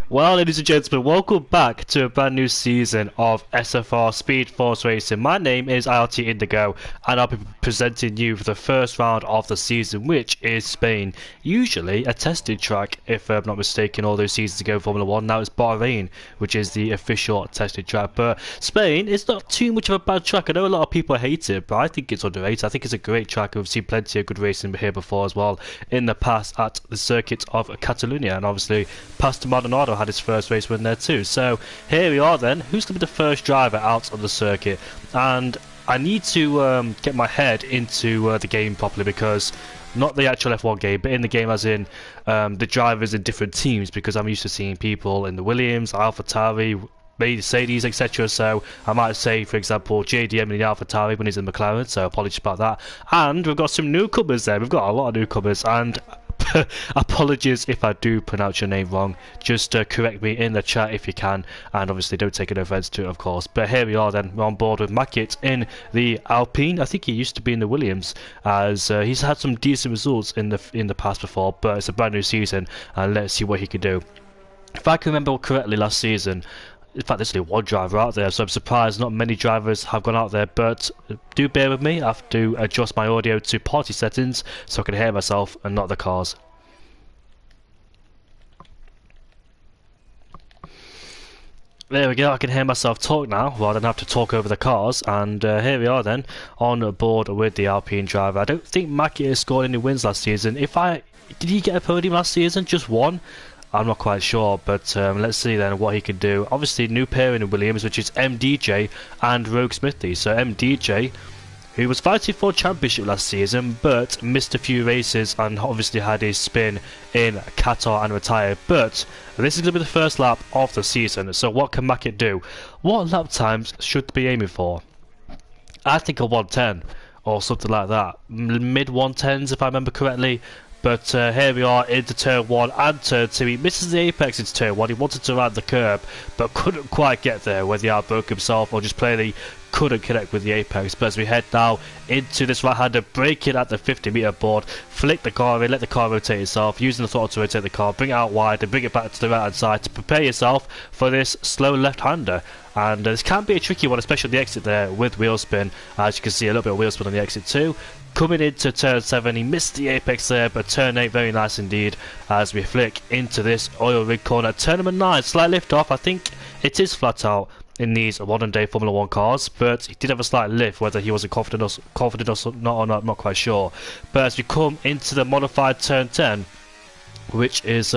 Well, ladies and gentlemen, welcome back to a brand new season of SFR Speed Force Racing. My name is ILT Indigo, and I'll be presenting you for the first round of the season, which is Spain. Usually a tested track, if I'm not mistaken, all those seasons ago Formula 1. Now it's Bahrain, which is the official tested track. But Spain is not too much of a bad track. I know a lot of people hate it, but I think it's underrated. I think it's a great track. We've seen plenty of good racing here before as well in the past at the circuit of Catalonia, and obviously Pastor Maldonado had his first race win there too. So here we are then. Who's going to be the first driver out on the circuit? And I need to get my head into the game properly, because not the actual F1 game, but in the game as in the drivers in different teams, because I'm used to seeing people in the Williams, AlphaTauri, Mercedes, etc. So I might say, for example, JDM in the AlphaTauri when he's in McLaren, so apologies about that. And we've got some newcomers there. We've got a lot of newcomers, and apologies if I do pronounce your name wrong. Just correct me in the chat if you can, and obviously don't take any offense to it, of course. But here we are then. We're on board with Mackett in the Alpine. I think he used to be in the Williams, as he's had some decent results in the past before, but it's a brand new season, and let's see what he can do. If I can remember correctly, last season, in fact, there's only one driver out there, so I'm surprised not many drivers have gone out there. But do bear with me, I have to adjust my audio to party settings so I can hear myself and not the cars. There we go, I can hear myself talk now rather than have to talk over the cars. And here we are then, on board with the Alpine driver. I don't think Mackett has scored any wins last season. Did he get a podium last season? Just one? I'm not quite sure, but let's see then what he can do. Obviously, new pairing in Williams, which is MDJ and Rogue Smithy. So MDJ, who was fighting for championship last season, but missed a few races and obviously had his spin in Qatar and retired. But this is going to be the first lap of the season. So what can Mackett do? What lap times should they be aiming for? I think a 110 or something like that. Mid 110s if I remember correctly. But here we are into turn 1 and turn 2. He misses the apex into turn 1. He wanted to ride the curb, but couldn't quite get there, whether he outbroke himself or just plainly couldn't connect with the apex. But as we head now into this right-hander, brake it at the 50-meter board, flick the car in, let the car rotate itself, using the throttle to rotate the car, bring it out wide and bring it back to the right-hand side to prepare yourself for this slow left-hander. And this can be a tricky one, especially on the exit there with wheel spin. As you can see, a little bit of wheel spin on the exit too. Coming into turn 7, he missed the apex there, but turn 8 very nice indeed as we flick into this oil rig corner. Turn number 9, slight lift off. I think it is flat out in these modern day Formula 1 cars, but he did have a slight lift. Whether he wasn't confident or not, I'm not quite sure. But as we come into the modified turn 10, which is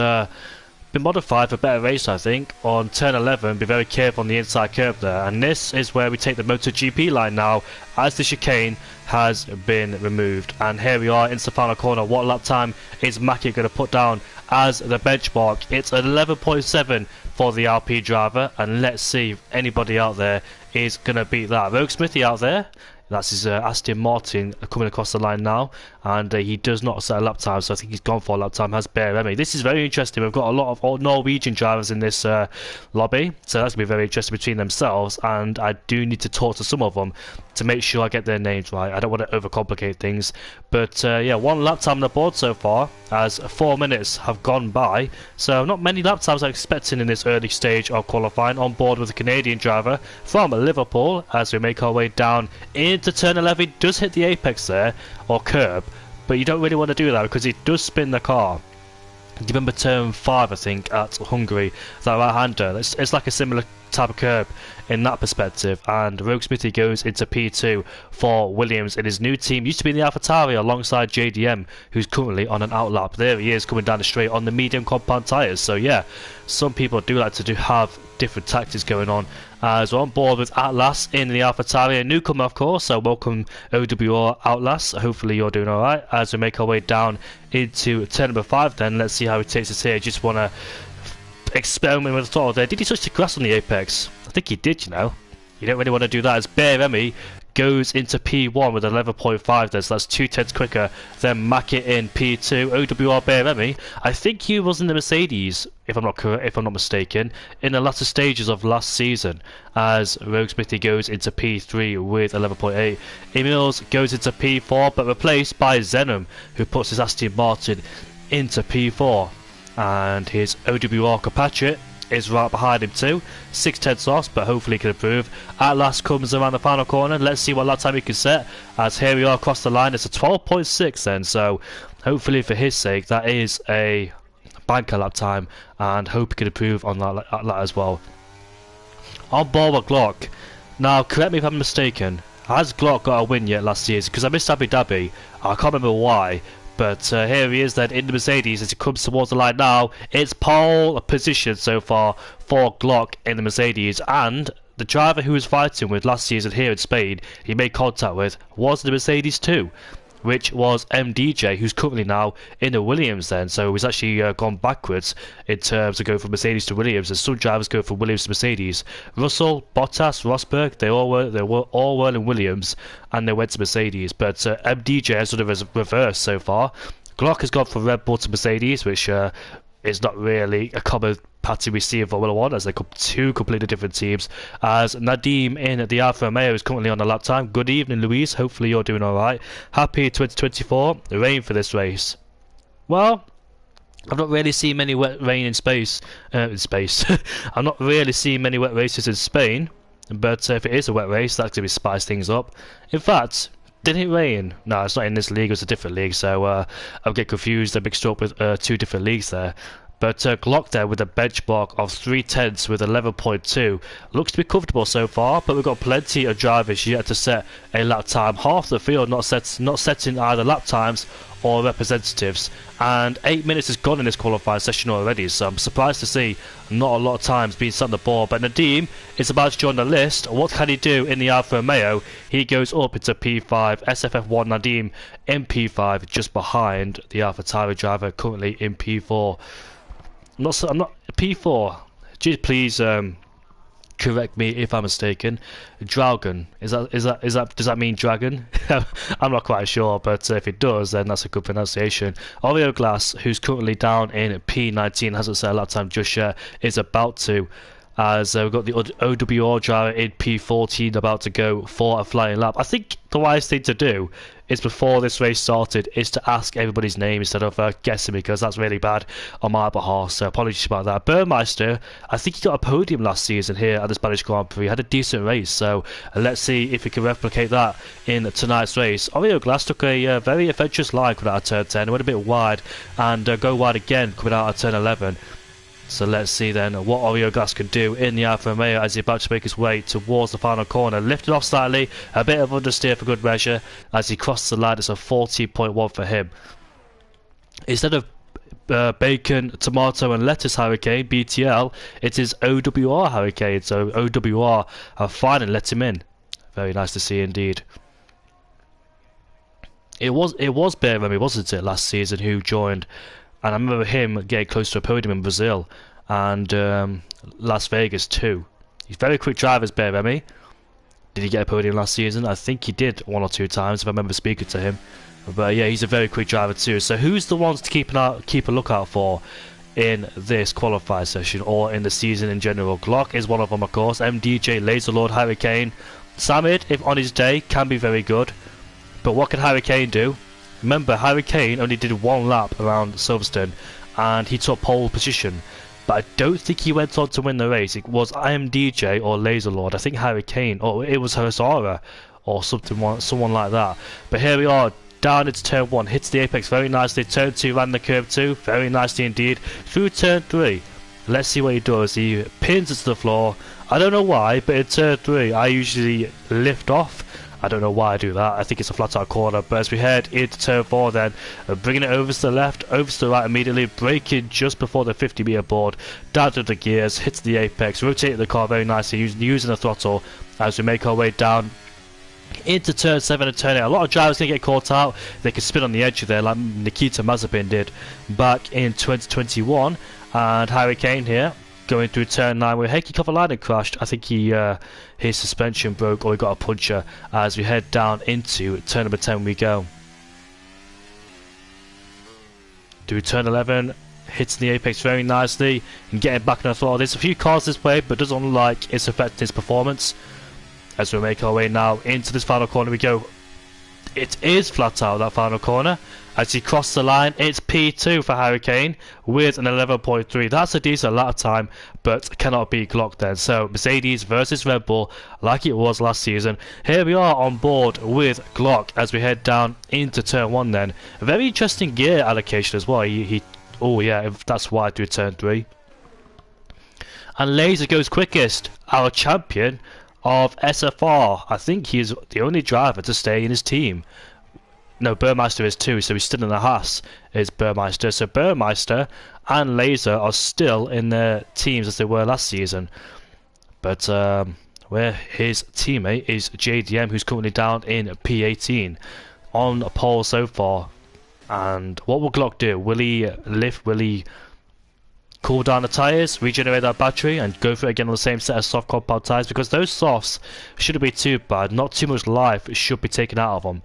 been modified for better race, I think, on turn 11, be very careful on the inside curve there. And this is where we take the MotoGP line now, as the chicane has been removed. And here we are into the final corner. What lap time is Mackett going to put down as the benchmark? It's 11.7 for the Alpine driver, and let's see if anybody out there is going to beat that. Rogue Smithy out there. That's his Aston Martin coming across the line now, and he does not set a lap time, so I think he's gone for a lap time. Has Bear Remy. This is very interesting. We've got a lot of Norwegian drivers in this lobby, so that's going to be very interesting between themselves, and I do need to talk to some of them to make sure I get their names right. I don't want to overcomplicate things, but yeah, one lap time on the board so far, as 4 minutes have gone by, so not many lap times I'm expecting in this early stage of qualifying. On board with a Canadian driver from Liverpool as we make our way down into turn 11. He does hit the apex there, or curb, but you don't really want to do that because it does spin the car. Do you remember turn 5, I think, at Hungary, that right-hander? It's like a similar type of curb in that perspective. And Rogue Smithy goes into P2 for Williams in his new team. Used to be in the AlphaTauri alongside JDM, who's currently on an outlap. There he is, coming down the straight on the medium compound tyres. So yeah, some people do like to have different tactics going on. As we're on board with Atlas in the AlphaTauri, a newcomer of course, so welcome OWR Atlas. Hopefully you're doing alright as we make our way down into turn number 5 then. Let's see how he takes us here. Just want to experiment with the throttle there. Did he touch the grass on the apex? I think he did, you know. You don't really want to do that as Bear Remy goes into P1 with 11.5 there, so that's 2/10 quicker than Mackett in P2. OWR Bear Remy, I think he was in the Mercedes, if I'm not mistaken, in the latter stages of last season, as Rogue Smithy goes into P3 with 11.8. Emils goes into P4, but replaced by Zenom, who puts his Aston Martin into P4. and his OWR compatriot is right behind him too. 6/10 loss, but hopefully he can improve. At last comes around the final corner. Let's see what lap time he can set, as here we are across the line. It's a 12.6 then, so hopefully for his sake that is a banker lap time, and hope he can improve on that as well. On board with Glock. Now correct me if I'm mistaken, has Glock got a win yet last season? Because I missed Abu Dhabi, I can't remember why. But here he is then in the Mercedes as he comes towards the line now. It's pole position so far for Glock in the Mercedes, and the driver who was fighting with last season here in Spain, he made contact with, was the Mercedes too, which was MDJ, who's currently now in the Williams then. So he's actually gone backwards in terms of going from Mercedes to Williams, as some drivers go from Williams to Mercedes. Russell, Bottas, Rosberg, they were all in Williams and they went to Mercedes, but MDJ has sort of reversed so far. Glock has gone from Red Bull to Mercedes, which is not really a common pattern we see in Formula 1, as they're two completely different teams. As Nadim in the Alfa Romeo is currently on the lap time. Good evening, Louise. Hopefully you're doing alright. Happy 2024. Rain for this race. Well, I've not really seen many wet rain in space. I've not really seen many wet races in Spain, but if it is a wet race, that's going to spice things up. In fact, did it rain? No, it's not in this league, it's a different league, so I'll get confused and mixed up with two different leagues there. But Glock there with a benchmark of 3/10 with 11.2 looks to be comfortable so far, but we've got plenty of drivers yet to set a lap time. Half the field not setting either lap times or representatives, and 8 minutes is gone in this qualifying session already, so I'm surprised to see not a lot of times being set on the board. But Nadim is about to join the list. What can he do in the Alfa Romeo? He goes up into P5. SFF1 Nadim in P5, just behind the Alpha Tauri driver currently in P4. I'm not P4. Just please correct me if I'm mistaken. Dragon, is that does that mean dragon? I'm not quite sure, but if it does, then that's a good pronunciation. Oreo Glass, who's currently down in P19, hasn't set a lap time just yet, is about to, as we've got the OWR driver in P14 about to go for a flying lap. I think the wise thing to do is, before this race started, is to ask everybody's name instead of guessing, because that's really bad on my behalf, so apologies about that. Burmeister, I think he got a podium last season here at the Spanish Grand Prix, had a decent race, so let's see if he can replicate that in tonight's race. Oreo Glass took a very adventurous line coming out of turn 10, went a bit wide, and go wide again coming out of turn 11. So let's see then what Oreo Glass can do in the Alfa Romeo as he's about to make his way towards the final corner. Lifted off slightly, a bit of understeer for good measure as he crosses the line. It's a 40.1 for him. Instead of bacon, tomato and lettuce hurricane, BTL, it is OWR hurricane. So OWR have finally let him in. Very nice to see indeed. It was Bear Remy, wasn't it, last season, who joined? And I remember him getting close to a podium in Brazil and Las Vegas too. He's very quick drivers, Bear Remy. Did he get a podium last season? I think he did one or two times, if I remember speaking to him. But yeah, he's a very quick driver too. So who's the ones to keep a lookout for in this qualifying session or in the season in general? Glock is one of them, of course. MDJ, Laser Lord, Hurricane. Samid, if on his day, can be very good. But what can Hurricane do? Remember, Hurricane only did one lap around Silverstone and he took pole position, but I don't think he went on to win the race. It was IMDJ or Laser Lord, I think Hurricane, or it was Hosara or someone like that. But here we are, down into turn 1, hits the apex very nicely. Turn 2 ran the curve 2, very nicely indeed. Through turn 3, let's see what he does. He pins it to the floor. I don't know why, but in turn 3 I usually lift off. I don't know why I do that. I think it's a flat out corner. But as we head into turn 4 then, bringing it over to the left, over to the right immediately, braking just before the 50-meter board, down to the gears, hits the apex, rotating the car very nicely, using the throttle as we make our way down into turn 7 and turn 8. A lot of drivers can get caught out. They can spin on the edge of there like Nikita Mazepin did back in 2021. And Hurricane here going through turn 9 where Heikki Kovalainen crashed. I think his suspension broke or he got a puncture. As we head down into turn number 10 we go. Through turn 11, hits the apex very nicely and getting back on the throttle. There's a few cars this way, but doesn't look like it's affecting his performance. As we make our way now into this final corner we go. it is flat out that final corner. As he crossed the line, it's P2 for Hurricane with an 11.3. That's a decent lap time, but cannot be Glock then. So Mercedes versus Red Bull, like it was last season. Here we are on board with Glock as we head down into turn 1 then. A very interesting gear allocation as well. Oh yeah, that's wide through turn 3. And Laser goes quickest, our champion of SFR. I think he is the only driver to stay in his team. No, Burmeister is too, so he's still in the Haas, is Burmeister. So Burmeister and Laser are still in their teams as they were last season. But where his teammate is JDM, who's currently down in P18 on a pole so far. And what will Glock do? Will he lift? Will he cool down the tyres, regenerate that battery, and go for it again on the same set of soft compound tyres? Because those softs shouldn't be too bad. Not too much life should be taken out of them.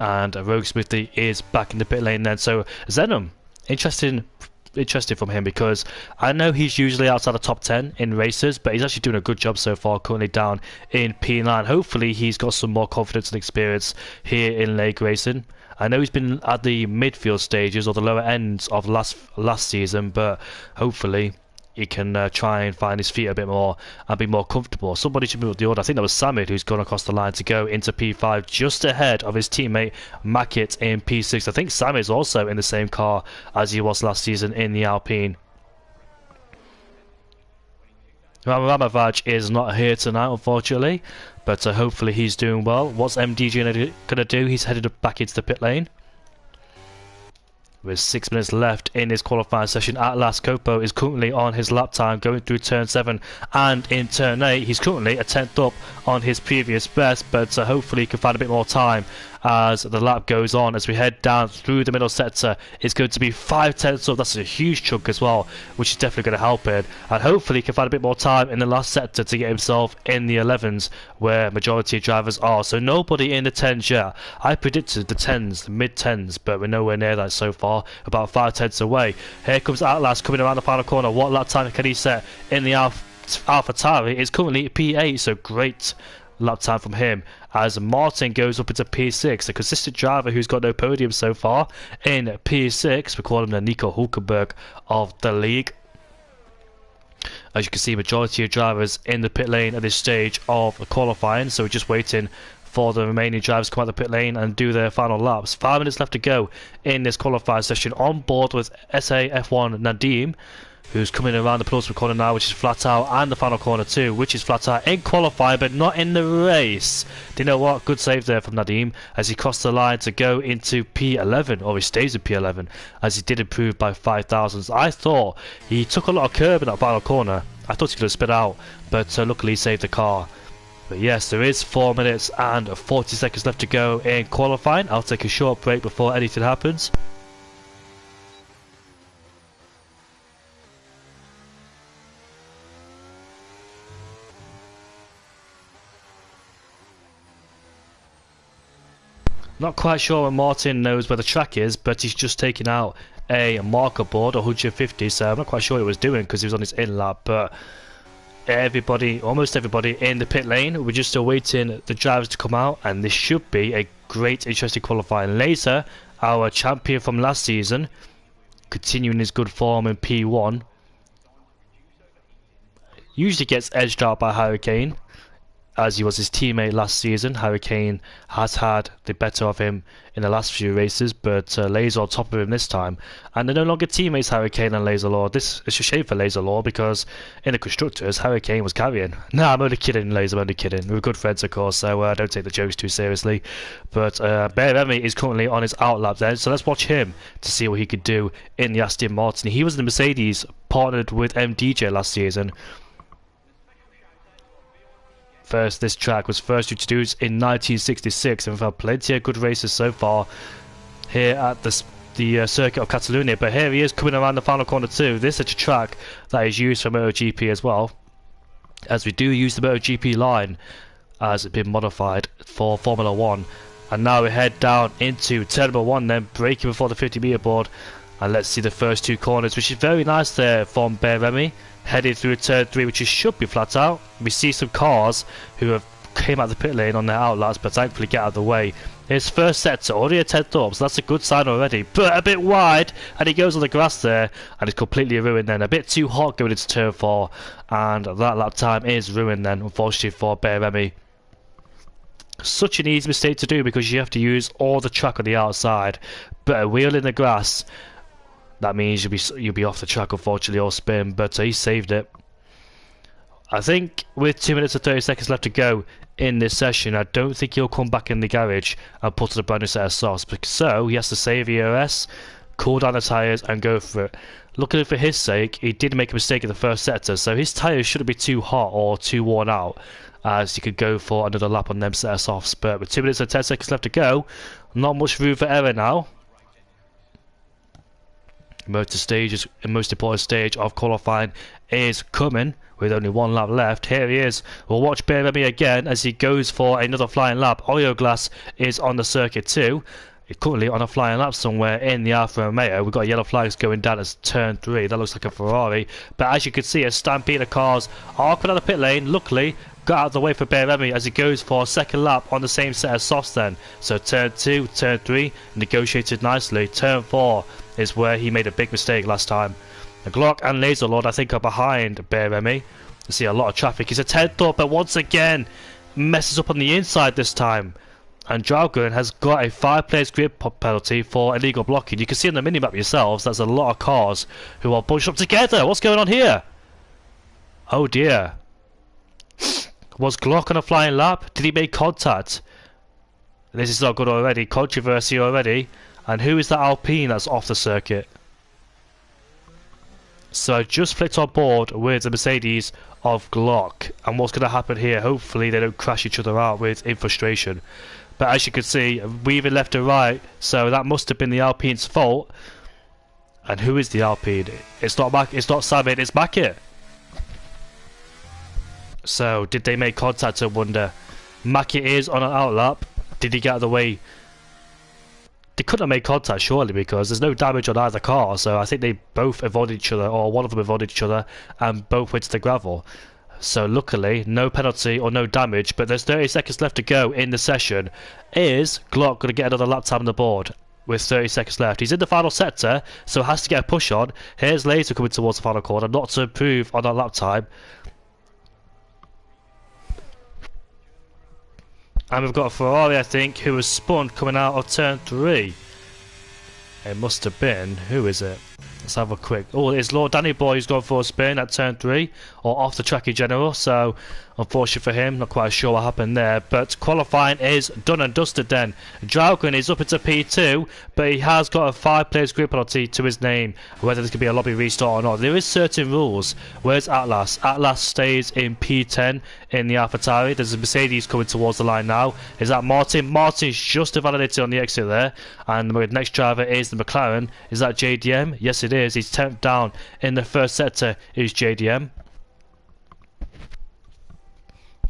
And Rogue Smithy is back in the pit lane then. So Zenom, interesting from him, because I know he's usually outside the top 10 in races, but he's actually doing a good job so far, currently down in P9. Hopefully he's got some more confidence and experience here in leg racing. I know he's been at the midfield stages or the lower ends of last season, but hopefully he can try and find his feet a bit more and be more comfortable. Somebody should move the order. I think that was Samid who's gone across the line to go into P5, just ahead of his teammate Mackett in P6. I think Samid's also in the same car as he was last season in the Alpine. Ramavaj is not here tonight, unfortunately, but hopefully he's doing well. What's MDG going to do? He's headed back into the pit lane. With 6 minutes left in his qualifying session, at last Copo is currently on his lap time going through turn 7, and in turn 8 he's currently a 10th up on his previous best, but hopefully he can find a bit more time as the lap goes on. As we head down through the middle sector, it's going to be 5/10 up. That's a huge chunk as well, which is definitely going to help it, and hopefully he can find a bit more time in the last sector to get himself in the 11s where majority of drivers are. So nobody in the 10s yet. I predicted the 10s, the mid 10s, but we're nowhere near that so far, about 5/10 away. Here comes Atlas coming around the final corner. What lap time can he set in the AlphaTauri? It's currently P8, so great lap time from him as Martin goes up into P6, a consistent driver who's got no podium so far in P6. We call him the Nico Hulkenberg of the league. As you can see, majority of drivers in the pit lane at this stage of qualifying, so we're just waiting for the remaining drivers to come out the pit lane and do their final laps. 5 minutes left to go in this qualifying session. On board with SAF1 Nadim, who's coming around the penultimate corner now, which is flat out, and the final corner too, which is flat out in qualifying but not in the race. Do you know what? Good save there from Nadim as he crossed the line to go into P11, or he stays in P11, as he did improve by 5 thousandths. I thought he took a lot of curb in that final corner. I thought he could have spit out, but luckily he saved the car. But yes, there is 4 minutes and 40 seconds left to go in qualifying. I'll take a short break before anything happens. Not quite sure when Martin knows where the track is, but he's just taken out a marker board, 150, so I'm not quite sure what he was doing because he was on his in lap, but almost everybody in the pit lane. We're just still waiting the drivers to come out, and this should be a great, interesting qualifying. Laser, our champion from last season, continuing his good form in P1. Usually gets edged out by Hurricane, as he was his teammate last season. Hurricane has had the better of him in the last few races, but Laser on top of him this time. And they're no longer teammates, Hurricane and Laser Law. This is a shame for Laser Law, because in the constructors, Hurricane was carrying. Nah, I'm only kidding, Laser, I'm only kidding. We're good friends, of course, so don't take the jokes too seriously. But Beremy is currently on his outlap then, so let's watch him to see what he could do in the Aston Martin. He was in the Mercedes, partnered with MDJ last season. This track was first introduced in 1966, and we've had plenty of good races so far here at the circuit of Catalonia. But here he is coming around the final corner too. This is a track that is used for MotoGP as well, as we do use the MotoGP line as it's been modified for Formula 1. And now we head down into turn number 1, then braking before the 50-meter board. And let's see the first 2 corners, which is very nice there from Beremy. Headed through turn 3, which should be flat out. We see some cars who have came out the pit lane on their outlets, but thankfully get out of the way. His first sector already a 10th up, so that's a good sign already, but a bit wide, and he goes on the grass there, and it's completely ruined then. A bit too hot going into turn 4, and that lap time is ruined then, unfortunately for Remy. Such an easy mistake to do because you have to use all the track on the outside, but a wheel in the grass, that means you'll be off the track unfortunately, or spin, but he saved it. I think with 2 minutes and 30 seconds left to go in this session, I don't think he'll come back in the garage and put on a brand new set of softs. So he has to save EOS, cool down the tyres and go for it. Luckily for his sake, he did make a mistake in the first sector, so his tyres shouldn't be too hot or too worn out, as he could go for another lap on them set of softs. But with 2 minutes and 10 seconds left to go, not much room for error now. The most important stage of qualifying is coming with only 1 lap left. Here he is. We'll watch Remy again as he goes for another flying lap. Oil Glass is on the circuit too. He's currently on a flying lap somewhere in the Alfa Romeo. We've got yellow flags going down as turn 3. That looks like a Ferrari. But as you can see, a stampede of cars are coming out of the pit lane. Luckily, got out of the way for Remy as he goes for a second lap on the same set of softs then. So turn 2, turn 3, negotiated nicely. Turn 4 is where he made a big mistake last time. The Glock and Laser Lord, I think, are behind Remy. You see a lot of traffic. He's a 10th up, but once again messes up on the inside this time. And Dragon has got a 5 players grid penalty for illegal blocking. You can see on the minimap yourselves, there's a lot of cars who are bunched up together. What's going on here? Oh dear. Was Glock on a flying lap? Did he make contact? This is not good already. Controversy already. And who is that Alpine that's off the circuit? So I just flipped on board with the Mercedes of Glock. And what's going to happen here? Hopefully they don't crash each other out in frustration. But as you can see, weaving left and right. So that must have been the Alpine's fault. And who is the Alpine? It's not Savid, it's Mackett. So did they make contact, I wonder? Mackett is on an outlap. Did he get out of the way? They couldn't have made contact surely, because there's no damage on either car, so I think they both avoided each other, or one of them avoided each other, and both went to the gravel. So luckily, no penalty or no damage, but there's 30 seconds left to go in the session. Is Glock going to get another lap time on the board? With 30 seconds left. He's in the final sector, so has to get a push on. Here's Laser coming towards the final corner, not to improve on that lap time. And we've got a Ferrari, I think, who was spun coming out of turn 3. It must have been. Who is it? Let's have a quick... Oh, it's Lord Danny Boy who's gone for a spin at turn 3. Or off the track in general. So, unfortunate for him. Not quite sure what happened there. But qualifying is done and dusted then. Draugen is up into P2. But he has got a 5 players grid penalty to his name. Whether this could be a lobby restart or not. There is certain rules. Where's Atlas? Atlas stays in P10 in the AlphaTauri. There's a Mercedes coming towards the line now. Is that Martin? Martin's just validated on the exit there. And the next driver is the McLaren. Is that JDM? Yes, it is. He's 10th down in the first sector is JDM.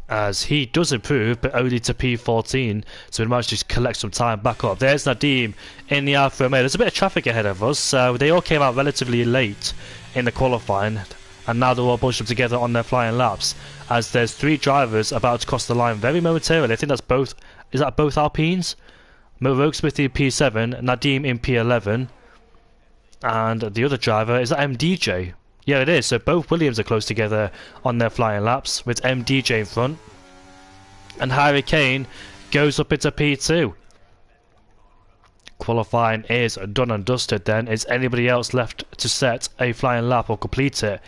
As he does improve, but only to P14, so we might just collect some time back up. There's Nadim in the Alfa Romeo. There's a bit of traffic ahead of us, so they all came out relatively late in the qualifying, and now they're all bunched up together on their flying laps. As there's 3 drivers about to cross the line very momentarily. I think that's both. Is that both Alpines? Rogue Smith in P7, Nadim in P11, and the other driver is that MDJ. Yeah, it is. So both Williams are close together on their flying laps with MDJ in front. And Harry Kane goes up into P2. Qualifying is done and dusted then. Is anybody else left to set a flying lap or complete it?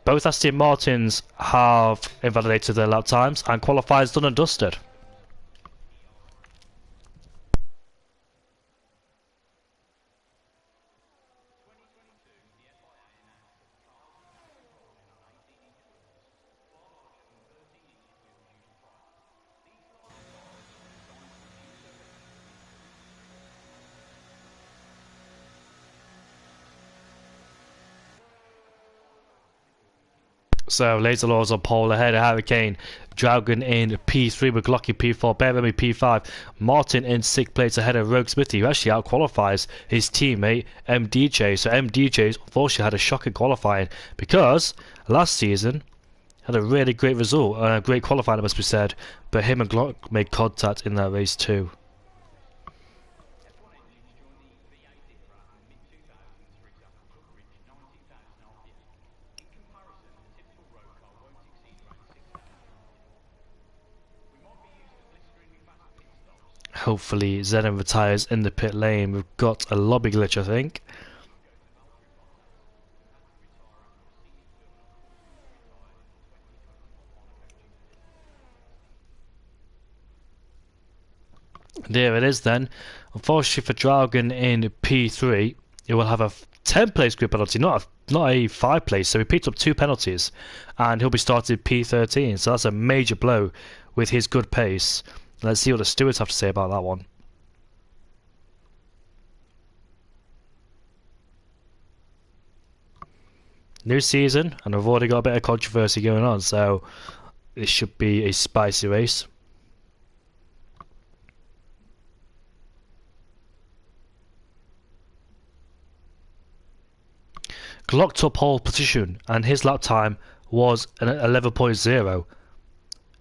Both Aston Martins have invalidated their lap times and qualifying is done and dusted. So Laser Laws on pole ahead of Harry Kane. Draugen in P3 with Glocky P4, Remy P5, Martin in 6th place ahead of Rogue Smithy, who actually outqualifies his teammate MDJ. So MDJ unfortunately had a shocking qualifying because last season Had a really great result, great qualifying, it must be said. But him and Glock made contact in that race too. Hopefully Zenon retires in the pit lane. We've got a lobby glitch, I think. There it is then. Unfortunately for Dragon in P3, he will have a 10 place grid penalty, not a 5 place. So he picked up 2 penalties and he'll be starting P13. So that's a major blow with his good pace. Let's see what the stewards have to say about that one. New season, and we've already got a bit of controversy going on, so this should be a spicy race. Glock took pole position, and his lap time was an 11.0.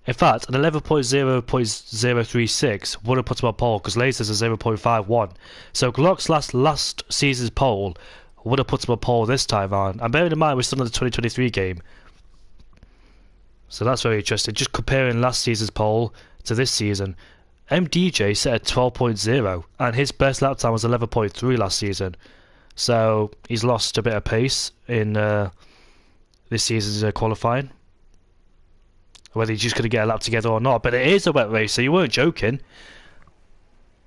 In fact, an 11.0.036 would have put him on pole because Laser's a 0.51. So Glock's last season's pole would have put him on pole this time on. And bearing in mind we're still in the 2023 game. So that's very interesting. Just comparing last season's pole to this season. MDJ set at 12.0 and his best lap time was 11.3 last season. So he's lost a bit of pace in this season's qualifying. Whether he's just going to get a lap together or not. But it is a wet race, so you weren't joking.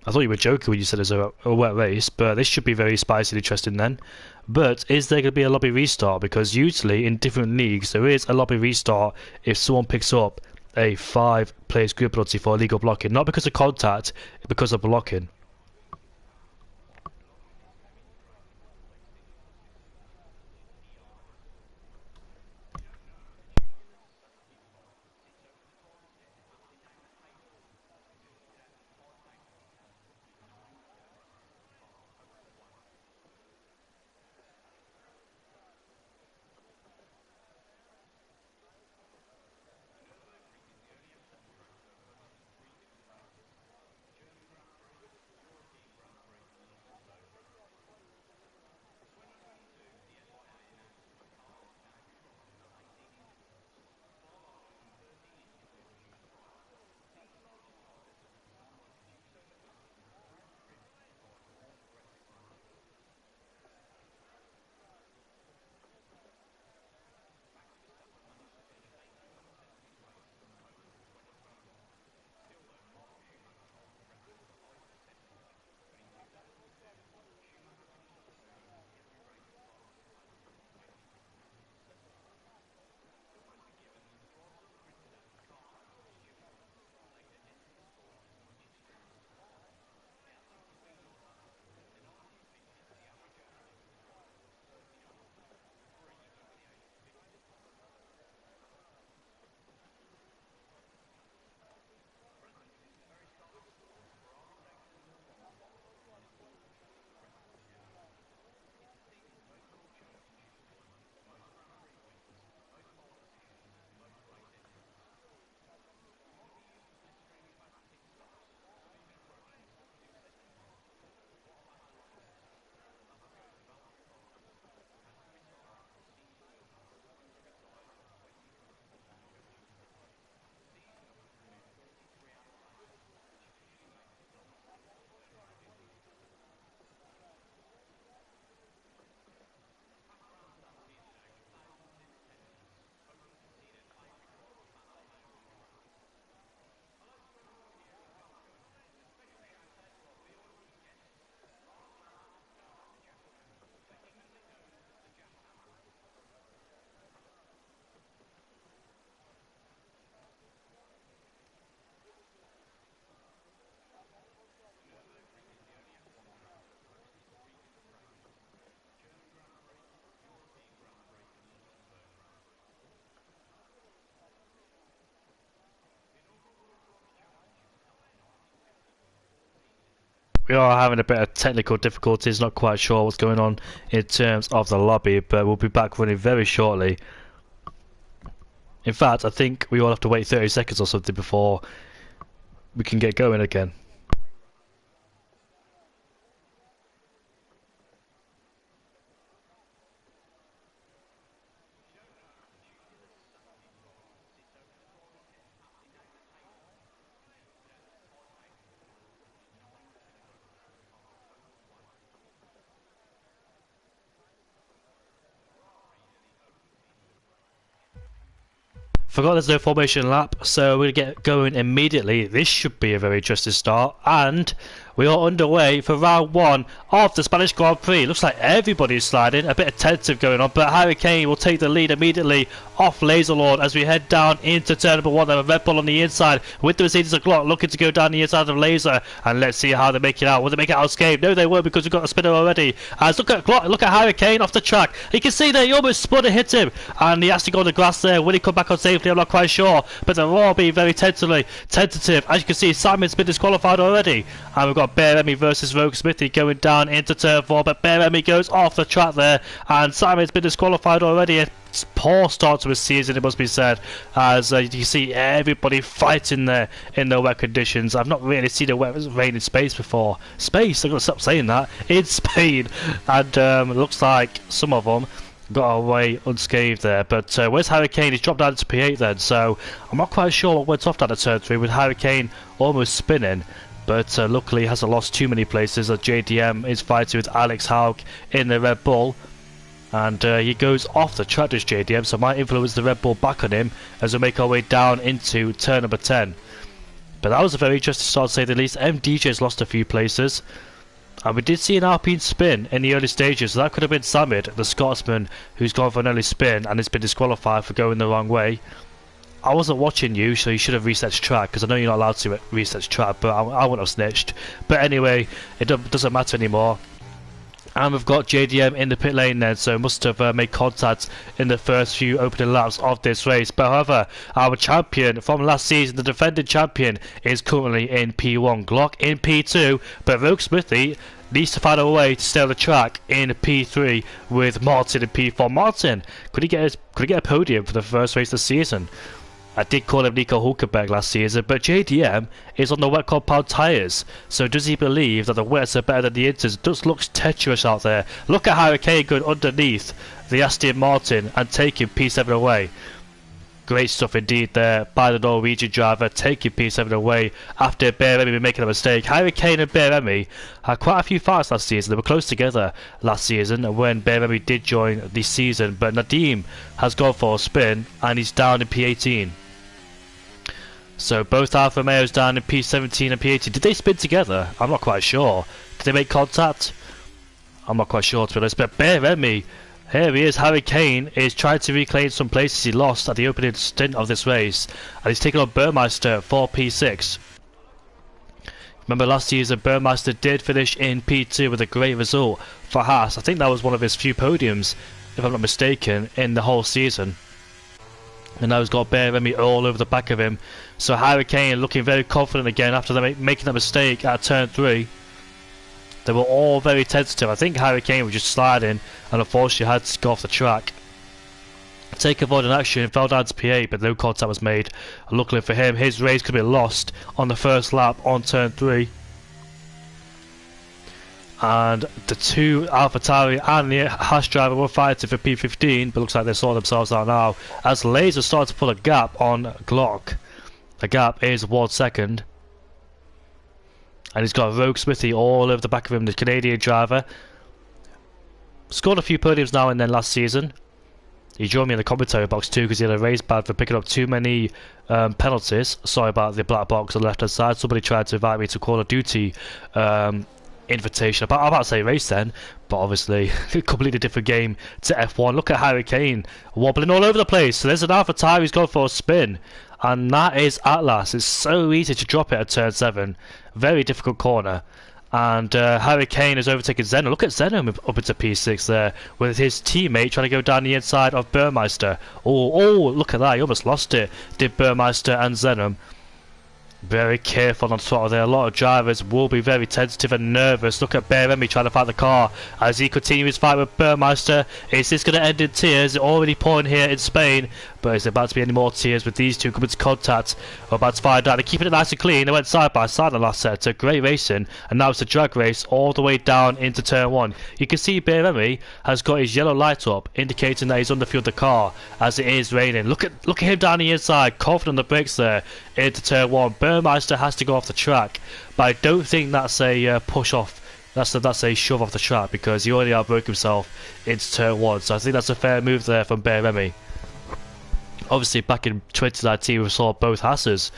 I thought you were joking when you said it's a wet race, but this should be very spicy and interesting then. But is there going to be a lobby restart? Because usually in different leagues there is a lobby restart if someone picks up a 5 place grid penalty for illegal blocking. Not because of contact, because of blocking. We are having a bit of technical difficulties, not quite sure what's going on in terms of the lobby, but we'll be back running very shortly. In fact, I think we all have to wait 30 seconds or something before we can get going again. Forgot there's no formation lap, so we're going to get going immediately. This should be a very interesting start, and we are underway for round 1 of the Spanish Grand Prix. Looks like everybody's sliding, a bit of tentative going on, but Harry Kane will take the lead immediately off Laserlord as we head down into turn number 1. They have a Red Bull on the inside with the Mercedes Glock looking to go down the inside of Laser, and let's see how they make it out. Will they make it out unscathed? No, they won't, because we've got a spinner already. As look at Glock, look at Harry Kane off the track. You can see there he almost spun and hit him, and he has to go on the grass there. Will he come back on safely? I'm not quite sure, but they're all being very tentative. As you can see, Simon's been disqualified already, and we've got Bear Remy versus Rogue Smithy going down into turn 4, but Bear Remy goes off the track there, and Simon's been disqualified already. A poor start to his season, it must be said, as you can see everybody fighting there in the wet conditions. I've not really seen a wet rain in space before. Space, I've got to stop saying that. In Spain, and it looks like some of them got away unscathed there, but where's Harry Kane? He's dropped down to P8 then, so I'm not quite sure what went off down at turn 3 with Harry Kane almost spinning, but luckily he hasn't lost too many places as JDM is fighting with Alex Haug in the Red Bull, and he goes off the track, does JDM, so might influence the Red Bull back on him as we make our way down into turn number 10. But that was a very interesting start to say the least. MDJ's lost a few places, and we did see an Alpine spin in the early stages, so that could have been Samid, the Scotsman, who's gone for an early spin and has been disqualified for going the wrong way. I wasn't watching you, so you should have reset track, because I know you're not allowed to reset track, but I wouldn't have snitched. But anyway, it doesn't matter anymore. And we've got JDM in the pit lane then, so must have made contact in the first few opening laps of this race. But however, our champion from last season, the defending champion, is currently in P1. Glock in P2, but Rogue Smithy needs to find a way to stay on the track in P3 with Martin in P4. Martin, could he get a podium for the first race of the season? I did call him Nico Hulkenberg last season, but JDM is on the wet compound tyres, so does he believe that the wets are better than the inters? It just looks treacherous out there. Look at Harry Kane going underneath the Aston Martin and taking P7 away. Great stuff indeed there by the Norwegian driver, taking P7 away after Bear Remy making a mistake. Harry Kane and Bear Remy had quite a few fights last season. They were close together last season when Bear Remy did join this season, but Nadim has gone for a spin and he's down in P18. So both Alfa Romeos down in P17 and P18. Did they spin together? I'm not quite sure. Did they make contact? I'm not quite sure, to be honest. But Bear Remy, here he is. Harry Kane is trying to reclaim some places he lost at the opening stint of this race, and he's taking on Burmeister for P6. Remember last season Burmeister did finish in P2 with a great result for Haas. I think that was one of his few podiums, if I'm not mistaken, in the whole season. And now he's got Bear Remy all over the back of him. So Harry Kane looking very confident again after making that mistake at turn 3. They were all very tentative. I think Harry Kane was just sliding and unfortunately had to go off the track. Take avoiding action, fell down to P8, but no contact was made. Luckily for him, his race could be lost on the first lap on turn 3. And the two AlphaTauri and the Haas driver were fighting for P15, but looks like they sorted themselves out now as Laser started to pull a gap on Glock. The gap is 1 second, and he's got Rogue Smithy all over the back of him, the Canadian driver. Scored a few podiums now and then last season. He joined me in the commentary box too because he had a race ban for picking up too many penalties. Sorry about the black box on the left hand side. Somebody tried to invite me to Call of Duty invitation. I'm about to say race then, but obviously a completely different game to F1. Look at Harry Kane wobbling all over the place. So there's an AlphaTauri who's gone for a spin, and that is Atlas. It's so easy to drop it at turn 7. Very difficult corner. And Harry Kane has overtaken Zeno. Look at Zeno up into P6 there with his teammate trying to go down the inside of Burmeister. Oh, look at that. He almost lost it, did Burmeister and Zeno. Very careful on the throttle there. A lot of drivers will be very tentative and nervous. Look at Remy trying to fight the car as he continues his fight with Burmeister. Is this going to end in tears? Already pouring here in Spain, but is there about to be any more tears with these two coming to contact? We're about to find out. They're keeping it nice and clean. They went side by side in the last set. So great racing, and now it's a drag race all the way down into turn 1. You can see Remy has got his yellow light up, indicating that he's underfueled the car as it is raining. Look at him down the inside, confident on the brakes there into turn 1. Burmeister has to go off the track, but I don't think that's a push off. That's a shove off the track because he already outbroke himself into turn 1. So I think that's a fair move there from Remy. Obviously, back in 2019, we saw both Hasses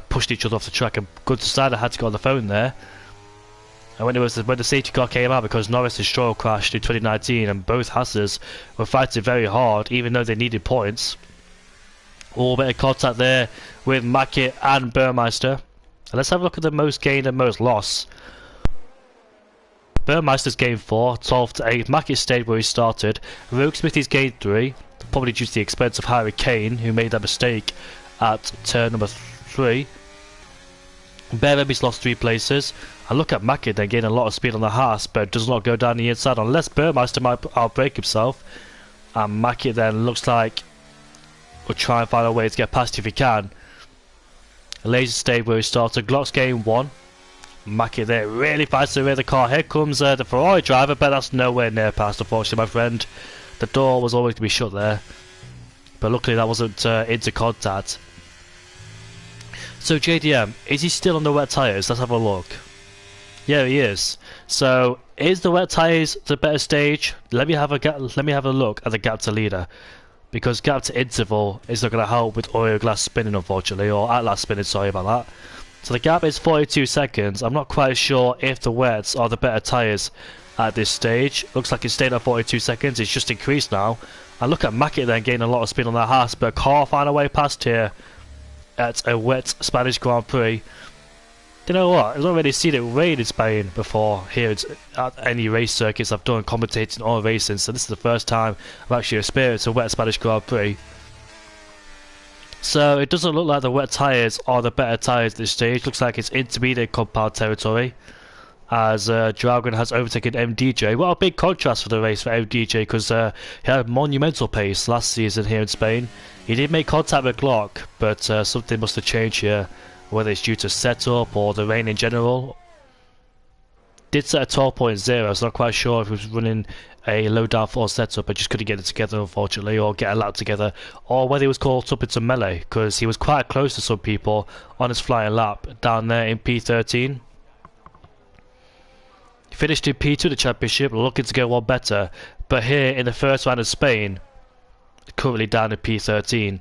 pushed each other off the track, and Good Decider had to go on the phone there. And when the safety car came out, because Norris and Stroll crashed in 2019, and both Hasses were fighting very hard, even though they needed points. All bit of contact there with Mackett and Burmeister. And let's have a look at the most gain and most loss. Burmeister's gained 4, 12 to 8. Mackett stayed where he started. Rokesmithy's gained 3, probably due to the expense of Harry Kane, who made that mistake at turn number 3. Remy's lost 3 places. And look at Mackett then gaining a lot of speed on the Haas, but does not go down the inside unless Burmeister might outbrake himself. And Mackett then looks like will try and find a way to get past if he can. Laser stayed where he started. Glock's gained 1. Mackett there really fights the rear of the car. Here comes the Ferrari driver, but that's nowhere near past, unfortunately, my friend. The door was always to be shut there, but luckily that wasn't into contact. So JDM, is he still on the wet tyres? Let's have a look. Yeah, he is. So is the wet tyres the better stage? Let me have a look at the gap to leader, because gap to interval is not going to help with oil glass spinning, unfortunately, or atlas spinning. Sorry about that. So the gap is 42 seconds. I'm not quite sure if the wets are the better tyres at this stage. Looks like it's staying at 42 seconds. It's just increased now. And look at Mackett then gaining a lot of speed on that Haas, but can't find a way past here at a wet Spanish Grand Prix. You know what? I've not really seen it rain in Spain before here at any race circuits I've done commentating or racing, so this is the first time I've actually experienced a wet Spanish Grand Prix. So it doesn't look like the wet tyres are the better tyres at this stage. Looks like it's intermediate compound territory, as Dragon has overtaken MDJ. What a big contrast for the race for MDJ, because he had monumental pace last season here in Spain. He did make contact with Glock, but something must have changed here, whether it's due to setup or the rain in general. Did set a 12.0, so not quite sure if he was running a low downforce setup but just couldn't get it together, unfortunately, or get a lap together, or whether he was caught up into melee, because he was quite close to some people on his flying lap down there in P13. He finished in P2 the championship, looking to go one better, but here in the first round of Spain, currently down in P13.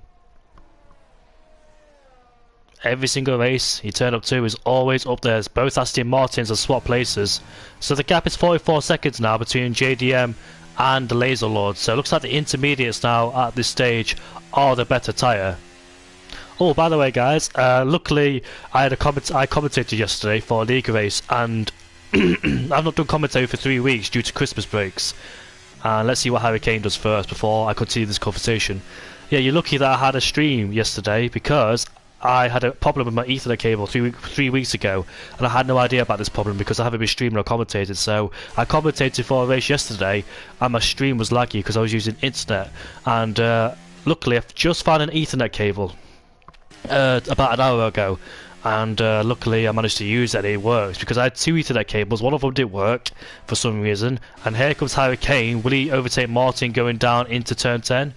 Every single race he turned up to is always up there. Both Aston Martins have swapped places. So the gap is 44 seconds now between JDM and the Laser Lord. So it looks like the intermediates now at this stage are the better tyre. Oh, by the way, guys, luckily I commentated yesterday for a league race, and I've not done commentary for 3 weeks due to Christmas breaks. And let's see what Harry Kane does first before I continue this conversation. Yeah, you're lucky that I had a stream yesterday, because I had a problem with my Ethernet cable 3 weeks ago, and I had no idea about this problem because I haven't been streaming or commentated. So I commentated for a race yesterday, and my stream was laggy because I was using internet. And luckily, I've just found an Ethernet cable about an hour ago, and luckily I managed to use it and it works, because I had 2 Ethernet cables. One of them didn't work for some reason, and here comes Harry Kane. Will he overtake Martin going down into turn 10?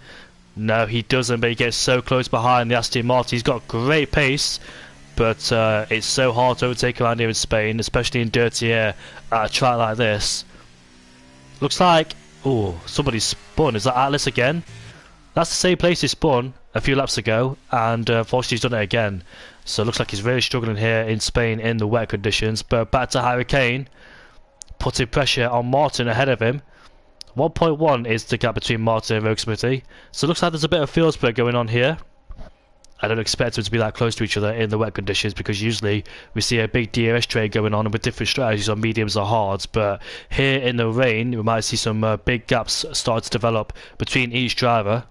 No, he doesn't, but he gets so close behind the Aston Martin. He's got great pace, but it's so hard to overtake around here in Spain, especially in dirty air at a track like this. Looks like, oh, somebody spun. Is that Atlas again? That's the same place he spun a few laps ago, and unfortunately he's done it again. So it looks like he's really struggling here in Spain in the wet conditions. But back to Harry Kane, putting pressure on Martin ahead of him. 1.1 is the gap between Martin and Rokesmithy. So it looks like there's a bit of field split going on here. I don't expect them to be that close to each other in the wet conditions, because usually we see a big DRS trade going on with different strategies on mediums or hards. But here in the rain, we might see some big gaps start to develop between each driver.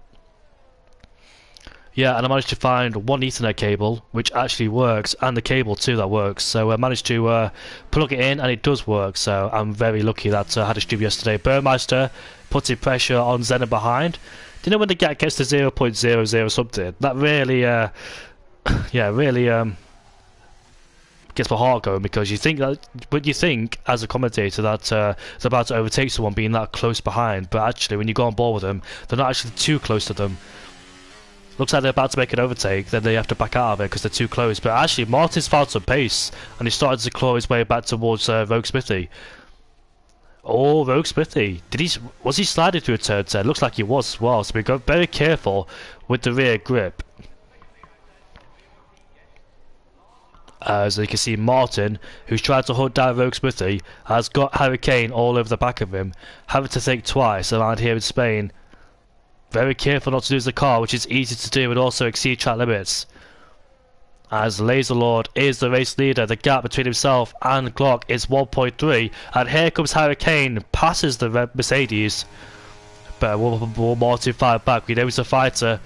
Yeah, and I managed to find one Ethernet cable, which actually works, and the cable too that works. So I managed to plug it in, and it does work. So I'm very lucky that I had a stream yesterday. Burmeister putting pressure on Zenna behind. Do you know when the gap gets to 0.00 something? That really, yeah, really gets my heart going, because you think that, but you think as a commentator that they're about to overtake someone being that close behind, but actually when you go on board with them, they're not actually too close to them. Looks like they're about to make an overtake, then they have to back out of it because they're too close. But actually, Martin's found some pace, and he started to claw his way back towards Rogue Smithy. Oh, Rogue Smithy. Was he sliding through a turn 10? Looks like he was as well, so we got very careful with the rear grip. As you can see, Martin, who's tried to hunt down Rogue Smithy, has got Hurricane all over the back of him, having to think twice around here in Spain. Very careful not to lose the car, which is easy to do and also exceed track limits. As Laserlord is the race leader, the gap between himself and Glock is 1.3, and here comes Hurricane, passes the red Mercedes. But will Martin fight back? We know he's a fighter,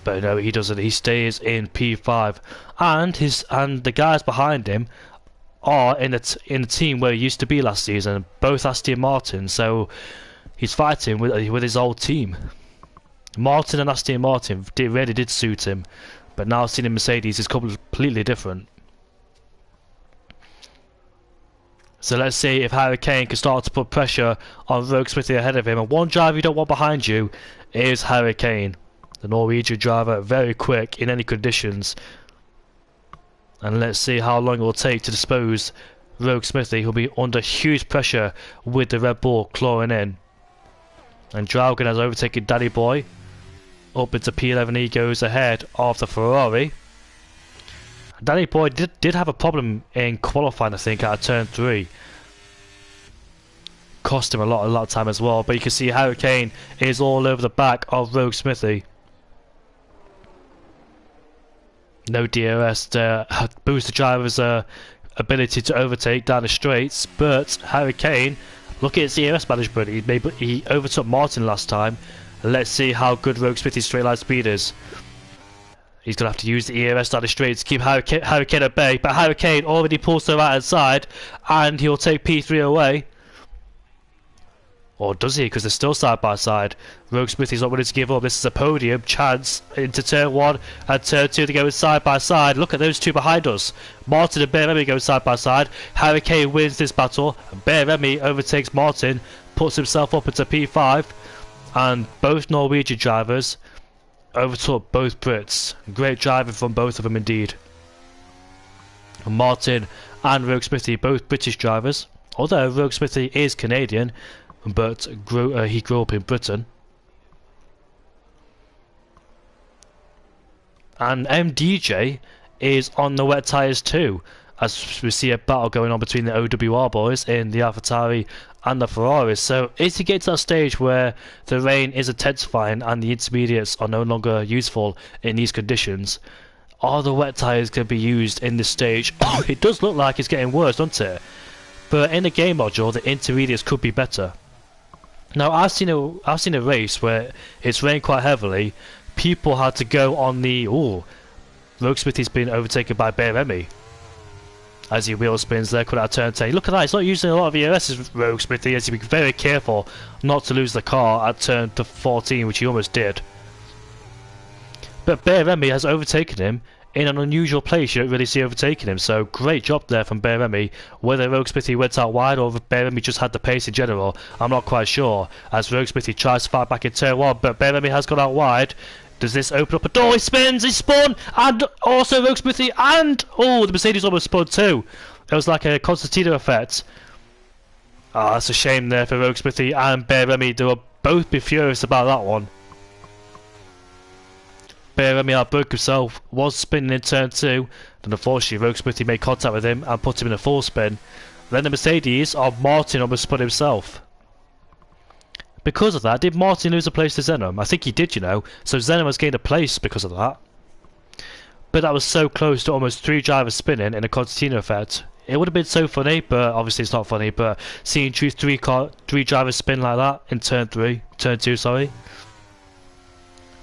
but no, he doesn't. He stays in P5, and the guys behind him are in the team where he used to be last season, both Aston Martin. So he's fighting with his old team. Martin and Aston Martin really did suit him, but now seeing in Mercedes is completely different. So let's see if Hurricane can start to put pressure on Rogue Smithy ahead of him. And one driver you don't want behind you is Hurricane, the Norwegian driver, very quick in any conditions. And let's see how long it will take to dispose Rogue Smithy, who'll be under huge pressure with the Red Bull clawing in. And Draugen has overtaken Danny Boy. Up into P11, he goes ahead of the Ferrari. Danny Boy did have a problem in qualifying, I think, out of turn 3. Cost him a lot of time as well. But you can see Hurricane is all over the back of Rogue Smithy. No DRS to boost the driver's ability to overtake down the straights. But Hurricane, look at his DRS management. He overtook Martin last time. Let's see how good Rogue Smithy's straight line speed is. He's going to have to use the ERS down the straight to keep Hurricane at bay. But Hurricane already pulls to the right hand side, and he'll take P3 away. Or does he? Because they're still side by side. Rogue Smithy's not willing to give up. This is a podium chance into turn 1 and turn 2. They go side by side. Look at those two behind us. Martin and Bear go side by side. Hurricane wins this battle. Bear overtakes Martin, puts himself up into P5. And both Norwegian drivers overtook both Brits. Great driving from both of them indeed. Martin and Rogue Smithy, both British drivers. Although Rogue Smithy is Canadian, but he grew up in Britain. And MDJ is on the wet tyres too, as we see a battle going on between the OWR boys in the AlphaTauri and the Ferraris. So is he getting to that stage where the rain is intensifying and the intermediates are no longer useful in these conditions? Are the wet tyres going to be used in this stage? Oh, it does look like it's getting worse, doesn't it? But in the game module, the intermediates could be better. Now I've seen a race where it's rained quite heavily. People had to go on the Rogue Smithy's been overtaken by Bear Remy as he wheel spins there, cut out turn 10. Look at that, he's not using a lot of ERS's Rogue Smithy. He has to be very careful not to lose the car at turn 14, which he almost did. But Bear Remy has overtaken him in an unusual place. You don't really see overtaking him, so great job there from Bear Remy. Whether Rogue Smithy went out wide or Bear Remy just had the pace in general, I'm not quite sure, as Rogue Smithy tries to fight back in turn 1, but Bear Remy has gone out wide. Does this open up a door? He spins, he spun, and also Rogue Smithy, and the Mercedes almost spun too. It was like a Constantino effect. That's a shame there for Rogue Smithy and Bear Remy. They will both be furious about that one. Bear Remy outbroke himself, was spinning in turn 2, and unfortunately Rogue Smithy made contact with him and put him in a full spin. Then the Mercedes of Martin almost spun himself. Because of that, did Martin lose a place to Zenom? I think he did, you know. So Zenom has gained a place because of that. But that was so close to almost 3 drivers spinning in a Constantino effect. It would have been so funny, but obviously it's not funny. But seeing 3 drivers spin like that in turn 2, sorry.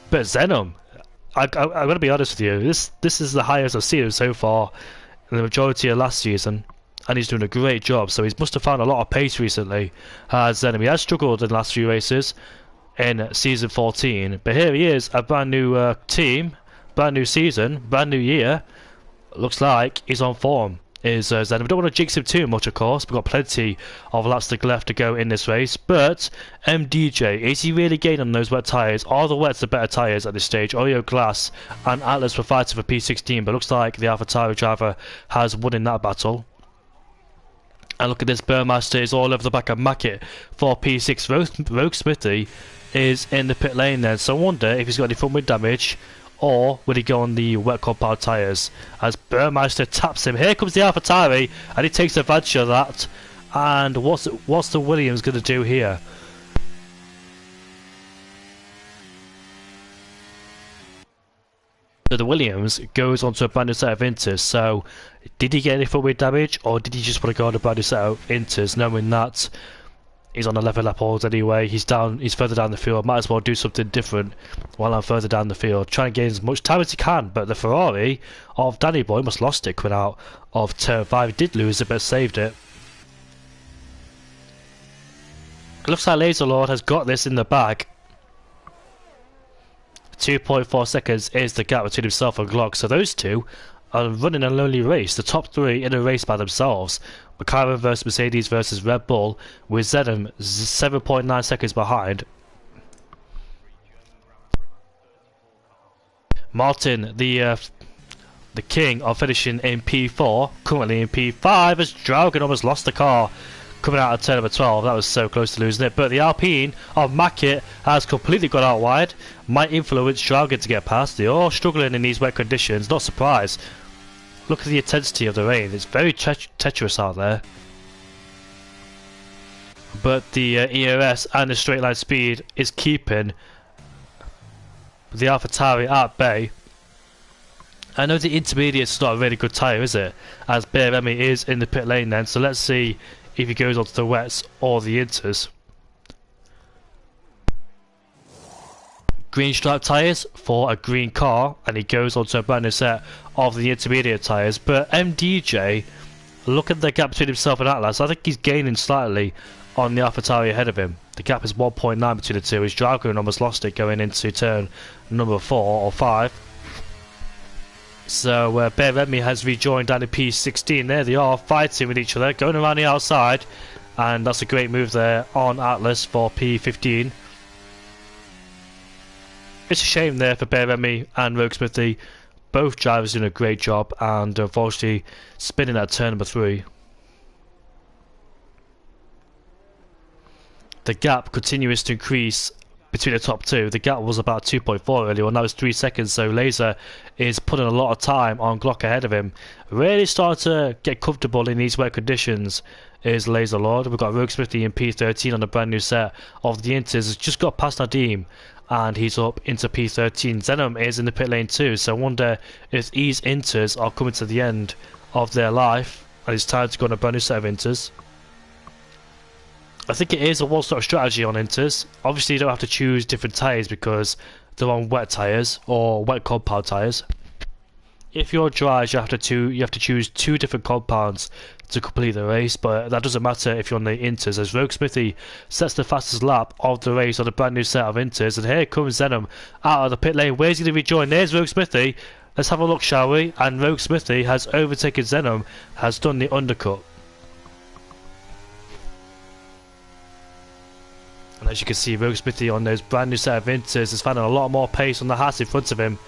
But Zenom, I'm going to be honest with you. This is the highest I've seen him so far in the majority of last season, and he's doing a great job. So he must have found a lot of pace recently. As he has struggled in the last few races in season 14, but here he is, a brand new team, brand new season, brand new year. Looks like he's on form. Is Zen. We don't want to jinx him too much, of course. We've got plenty of laps left to go in this race. But MDJ, is he really gaining on those wet tyres? Are the wets the better tyres at this stage? Oreo Glass and Atlas were fighting for P16, but looks like the AlphaTauri driver has won in that battle. And look at this, Burmeister is all over the back of Mackett for P6. Rogue Smithy is in the pit lane then, so I wonder if he's got any front wing damage, or will he go on the wet compound tyres as Burmeister taps him. Here comes the AlphaTauri, and he takes advantage of that. And what's the Williams going to do here? So the Williams goes onto a brand new set of Inters. So did he get any front wing damage, or did he just want to go on a brand new set of Inters, knowing that he's on 11 lap holds anyway, he's further down the field, might as well do something different while I'm further down the field, try and gain as much time as he can. But the Ferrari of Danny Boy must have lost it coming out of turn 5. He did lose it, but saved it. It looks like Laser Lord has got this in the bag. 2.4 seconds is the gap between himself and Glock, so those two are running a lonely race. The top three in a race by themselves. McLaren versus Mercedes versus Red Bull, with Zedham 7.9 seconds behind. Martin, the king of finishing in P4, currently in P5, as Draugen almost lost the car coming out of turn number 12. That was so close to losing it. But the Alpine of Mackett has completely got out wide. Might influence Draugen to get past. They're all struggling in these wet conditions. Not surprised. Look at the intensity of the rain. It's very treacherous out there. But the ERS and the straight line speed is keeping the AlphaTauri at bay. I know the intermediate's not a really good tyre, is it? As Beremy is in the pit lane then. So let's see if he goes onto the wets or the inters. Green stripe tyres for a green car, and he goes onto a brand new set of the intermediate tyres. But MDJ, look at the gap between himself and Atlas. I think he's gaining slightly on the AlphaTauri ahead of him. The gap is 1.9 between the two. His driver almost lost it going into turn number 4 or 5. So Beremy has rejoined down in P16. There they are, fighting with each other, going around the outside, and that's a great move there on Atlas for P15. It's a shame there for Beremy and Rogue Smithy. Both drivers doing a great job, and unfortunately spinning at turn number 3. The gap continues to increase between the top two. The gap was about 2.4 earlier on, now it's 3 seconds, so Laser is putting a lot of time on Glock ahead of him. Really starting to get comfortable in these wet conditions is Laser Lord. We've got Rogue Smithy in P13 on a brand new set of the Inters. Has just got past Nadim, and he's up into P13. Zenom is in the pit lane too, so I wonder if these Inters are coming to the end of their life, and it's time to go on a brand new set of Inters. I think it is a one-stop strategy on Inters. Obviously you don't have to choose different tyres because they're on wet tyres or wet compound tyres. If you're dry, you have to choose 2 different compounds to complete the race, but that doesn't matter if you're on the Inters, as Rogue Smithy sets the fastest lap of the race on a brand new set of Inters. And here comes Zenom out of the pit lane. Where's he going to rejoin? There's Rogue Smithy. Let's have a look, shall we? And Rogue Smithy has overtaken Zenom, has done the undercut. And as you can see, Rogue Smithy on those brand new set of Inters is finding a lot more pace on the Haas in front of him.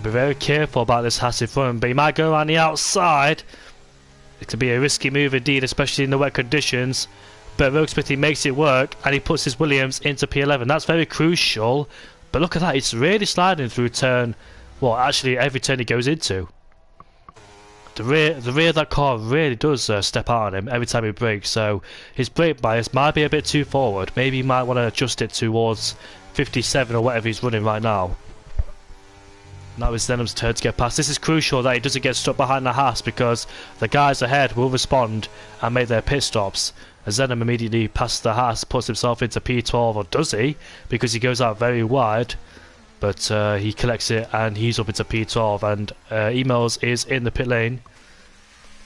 Be very careful about this Haas in front, but he might go around the outside. It could be a risky move indeed, especially in the wet conditions. But Rogue Smithy makes it work, and he puts his Williams into P11. That's very crucial. But look at that, it's really sliding through turn, well, actually every turn he goes into. The rear of that car really does step out on him every time he brakes, so his brake bias might be a bit too forward. Maybe he might want to adjust it towards 57 or whatever he's running right now. Now it's Zenom's turn to get past. This is crucial that he doesn't get stuck behind the Haas, because the guys ahead will respond and make their pit stops. As Zenom immediately past the Haas, puts himself into P12, or does he? Because he goes out very wide. but he collects it and he's up into P12, and Emails is in the pit lane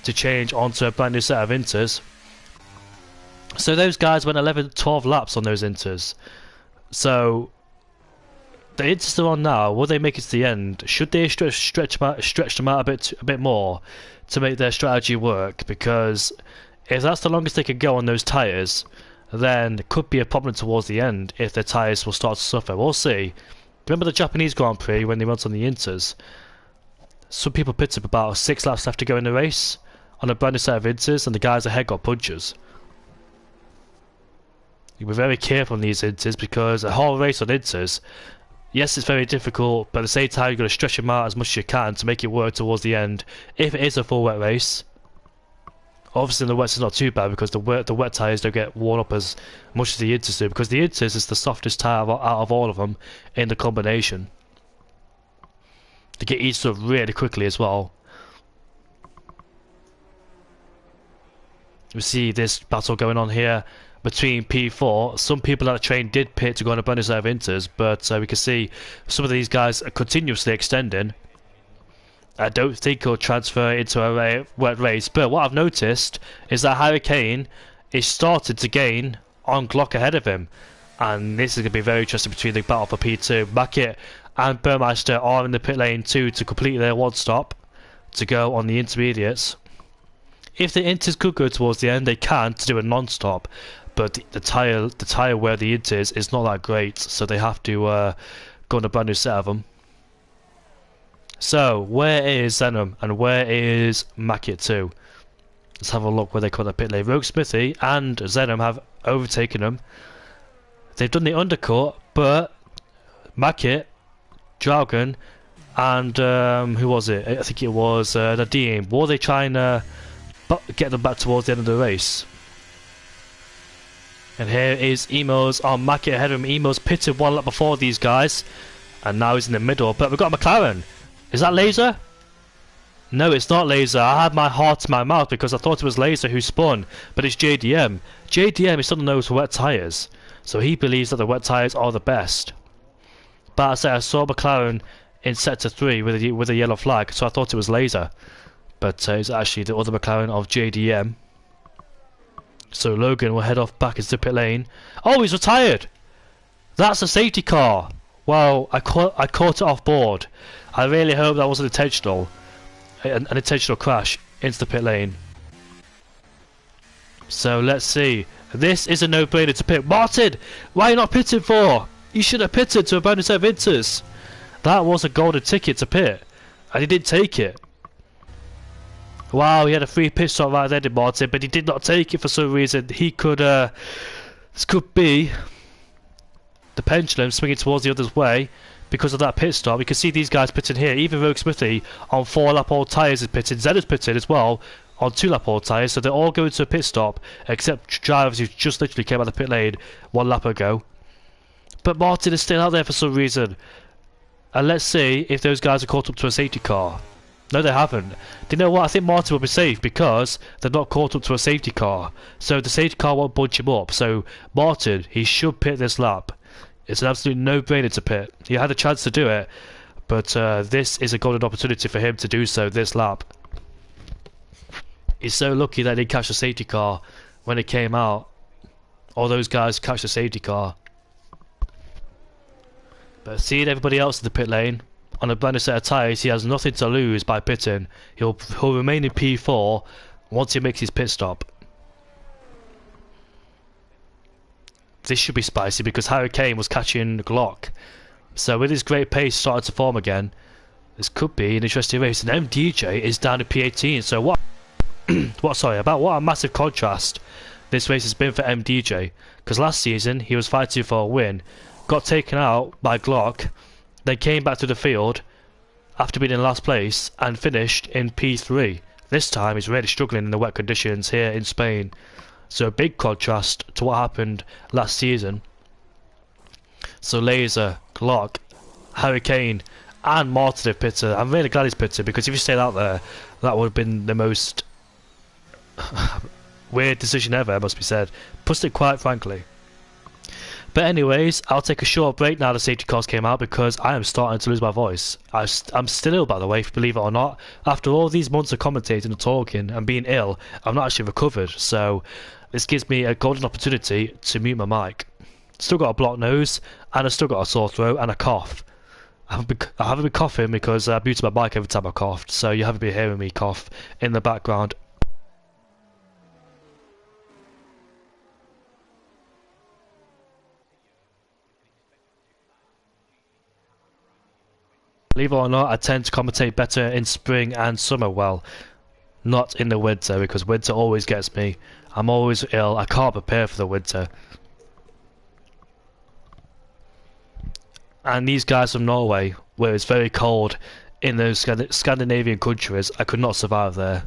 to change onto a brand new set of Inters. So those guys went 11-12 laps on those Inters. So the Inters they're on now, will they make it to the end? Should they stretch them out a bit more to make their strategy work? Because if that's the longest they can go on those tyres, then it could be a problem towards the end if their tyres will start to suffer. We'll see. Remember the Japanese Grand Prix when they went on the Inters? Some people pitted about 6 laps left to go in the race on a brand new set of Inters, and the guys ahead got punches. You be very careful on these Inters, because a whole race on Inters, yes, it's very difficult, but at the same time you've got to stretch them out as much as you can to make it work towards the end. If it is a full wet race, obviously in the wets is not too bad, because the wet tyres don't get worn up as much as the Inters do, because the Inters is the softest tyre out of all of them in the combination. They get eased up really quickly as well. We see this battle going on here between P4. Some people at the train did pit to go on a brand new set of Inters, but we can see some of these guys are continuously extending. I don't think he'll transfer into a wet race, but what I've noticed is that Harry Kane is started to gain on Glock ahead of him, and this is going to be very interesting between the battle for P2. Mackett and Burmeister are in the pit lane too to complete their one stop to go on the intermediates. If the Inters could go towards the end, they can to do a non-stop, but the tyre where the Inters is not that great, so they have to go on a brand new set of them. So where is Zenham and where is Mackett too? Let's have a look where they call the pit lane. Rogue Smithy and Zenham have overtaken them. They've done the undercut, but Mackett, Dragon, and who was it? I think it was Nadim. Were they trying to get them back towards the end of the race? And here is Emos on Mackett ahead of him. Emos pitted 1 lap before these guys, and now he's in the middle. But we've got a McLaren. Is that Laser? No, it's not Laser. I had my heart in my mouth because I thought it was Laser who spun, but it's JDM. JDM is still on those wet tyres, so he believes that the wet tyres are the best. But I said I saw McLaren in sector 3 with a yellow flag, so I thought it was Laser. But it's actually the other McLaren of JDM. So Logan will head off back into the pit lane. Oh, he's retired! That's a safety car! Well, I caught it off board. I really hope that wasn't intentional. An intentional crash into the pit lane. So let's see. This is a no-brainer to pit. Martin! Why are you not pitting for? You should have pitted to a brand new set of Inters. That was a golden ticket to pit, and he didn't take it. Wow, he had a free pit stop right there, did Martin, but he did not take it for some reason. He could, this could be the pendulum swinging towards the other's way because of that pit stop. You can see these guys pitting here. Even Rogue Smithy on 4-lap old tyres is pitting. Zed is pitting as well on 2-lap old tyres, so they're all going to a pit stop except drivers who just literally came out of the pit lane 1 lap ago. But Martin is still out there for some reason. And let's see if those guys are caught up to a safety car. No, they haven't. Do you know what? I think Martin will be safe because they're not caught up to a safety car. So the safety car won't bunch him up. So Martin, he should pit this lap. It's an absolute no-brainer to pit. He had a chance to do it, but this is a golden opportunity for him to do so this lap. He's so lucky that he didn't catch the safety car when it came out. All those guys catch the safety car. But seeing everybody else in the pit lane on a brand new set of tyres, he has nothing to lose by pitting. He'll remain in P4 once he makes his pit stop. This should be spicy because Harry Kane was catching Glock. So with his great pace starting to form again, this could be an interesting race. And MDJ is down to P18. So what a massive contrast this race has been for MDJ. Because last season he was fighting for a win, got taken out by Glock, then came back to the field after being in last place and finished in P3. This time he's really struggling in the wet conditions here in Spain. So a big contrast to what happened last season. So Laser, Glock, Harry Kane and Martin have pitted. I'm really glad he's pitted because if he stayed out there, that would have been the most weird decision ever, must be said. Put it quite frankly. But anyways, I'll take a short break now the safety cars came out because I am starting to lose my voice. I'm still ill, by the way, believe it or not. After all these months of commentating and talking and being ill, I'm not actually recovered. So this gives me a golden opportunity to mute my mic. Still got a blocked nose, and I've still got a sore throat and a cough. I haven't been coughing because I muted my mic every time I coughed, so you haven't been hearing me cough in the background. Believe it or not, I tend to commentate better in spring and summer, well, not in the winter, because winter always gets me. I'm always ill, I can't prepare for the winter. And these guys from Norway, where it's very cold in those Scandinavian countries, I could not survive there.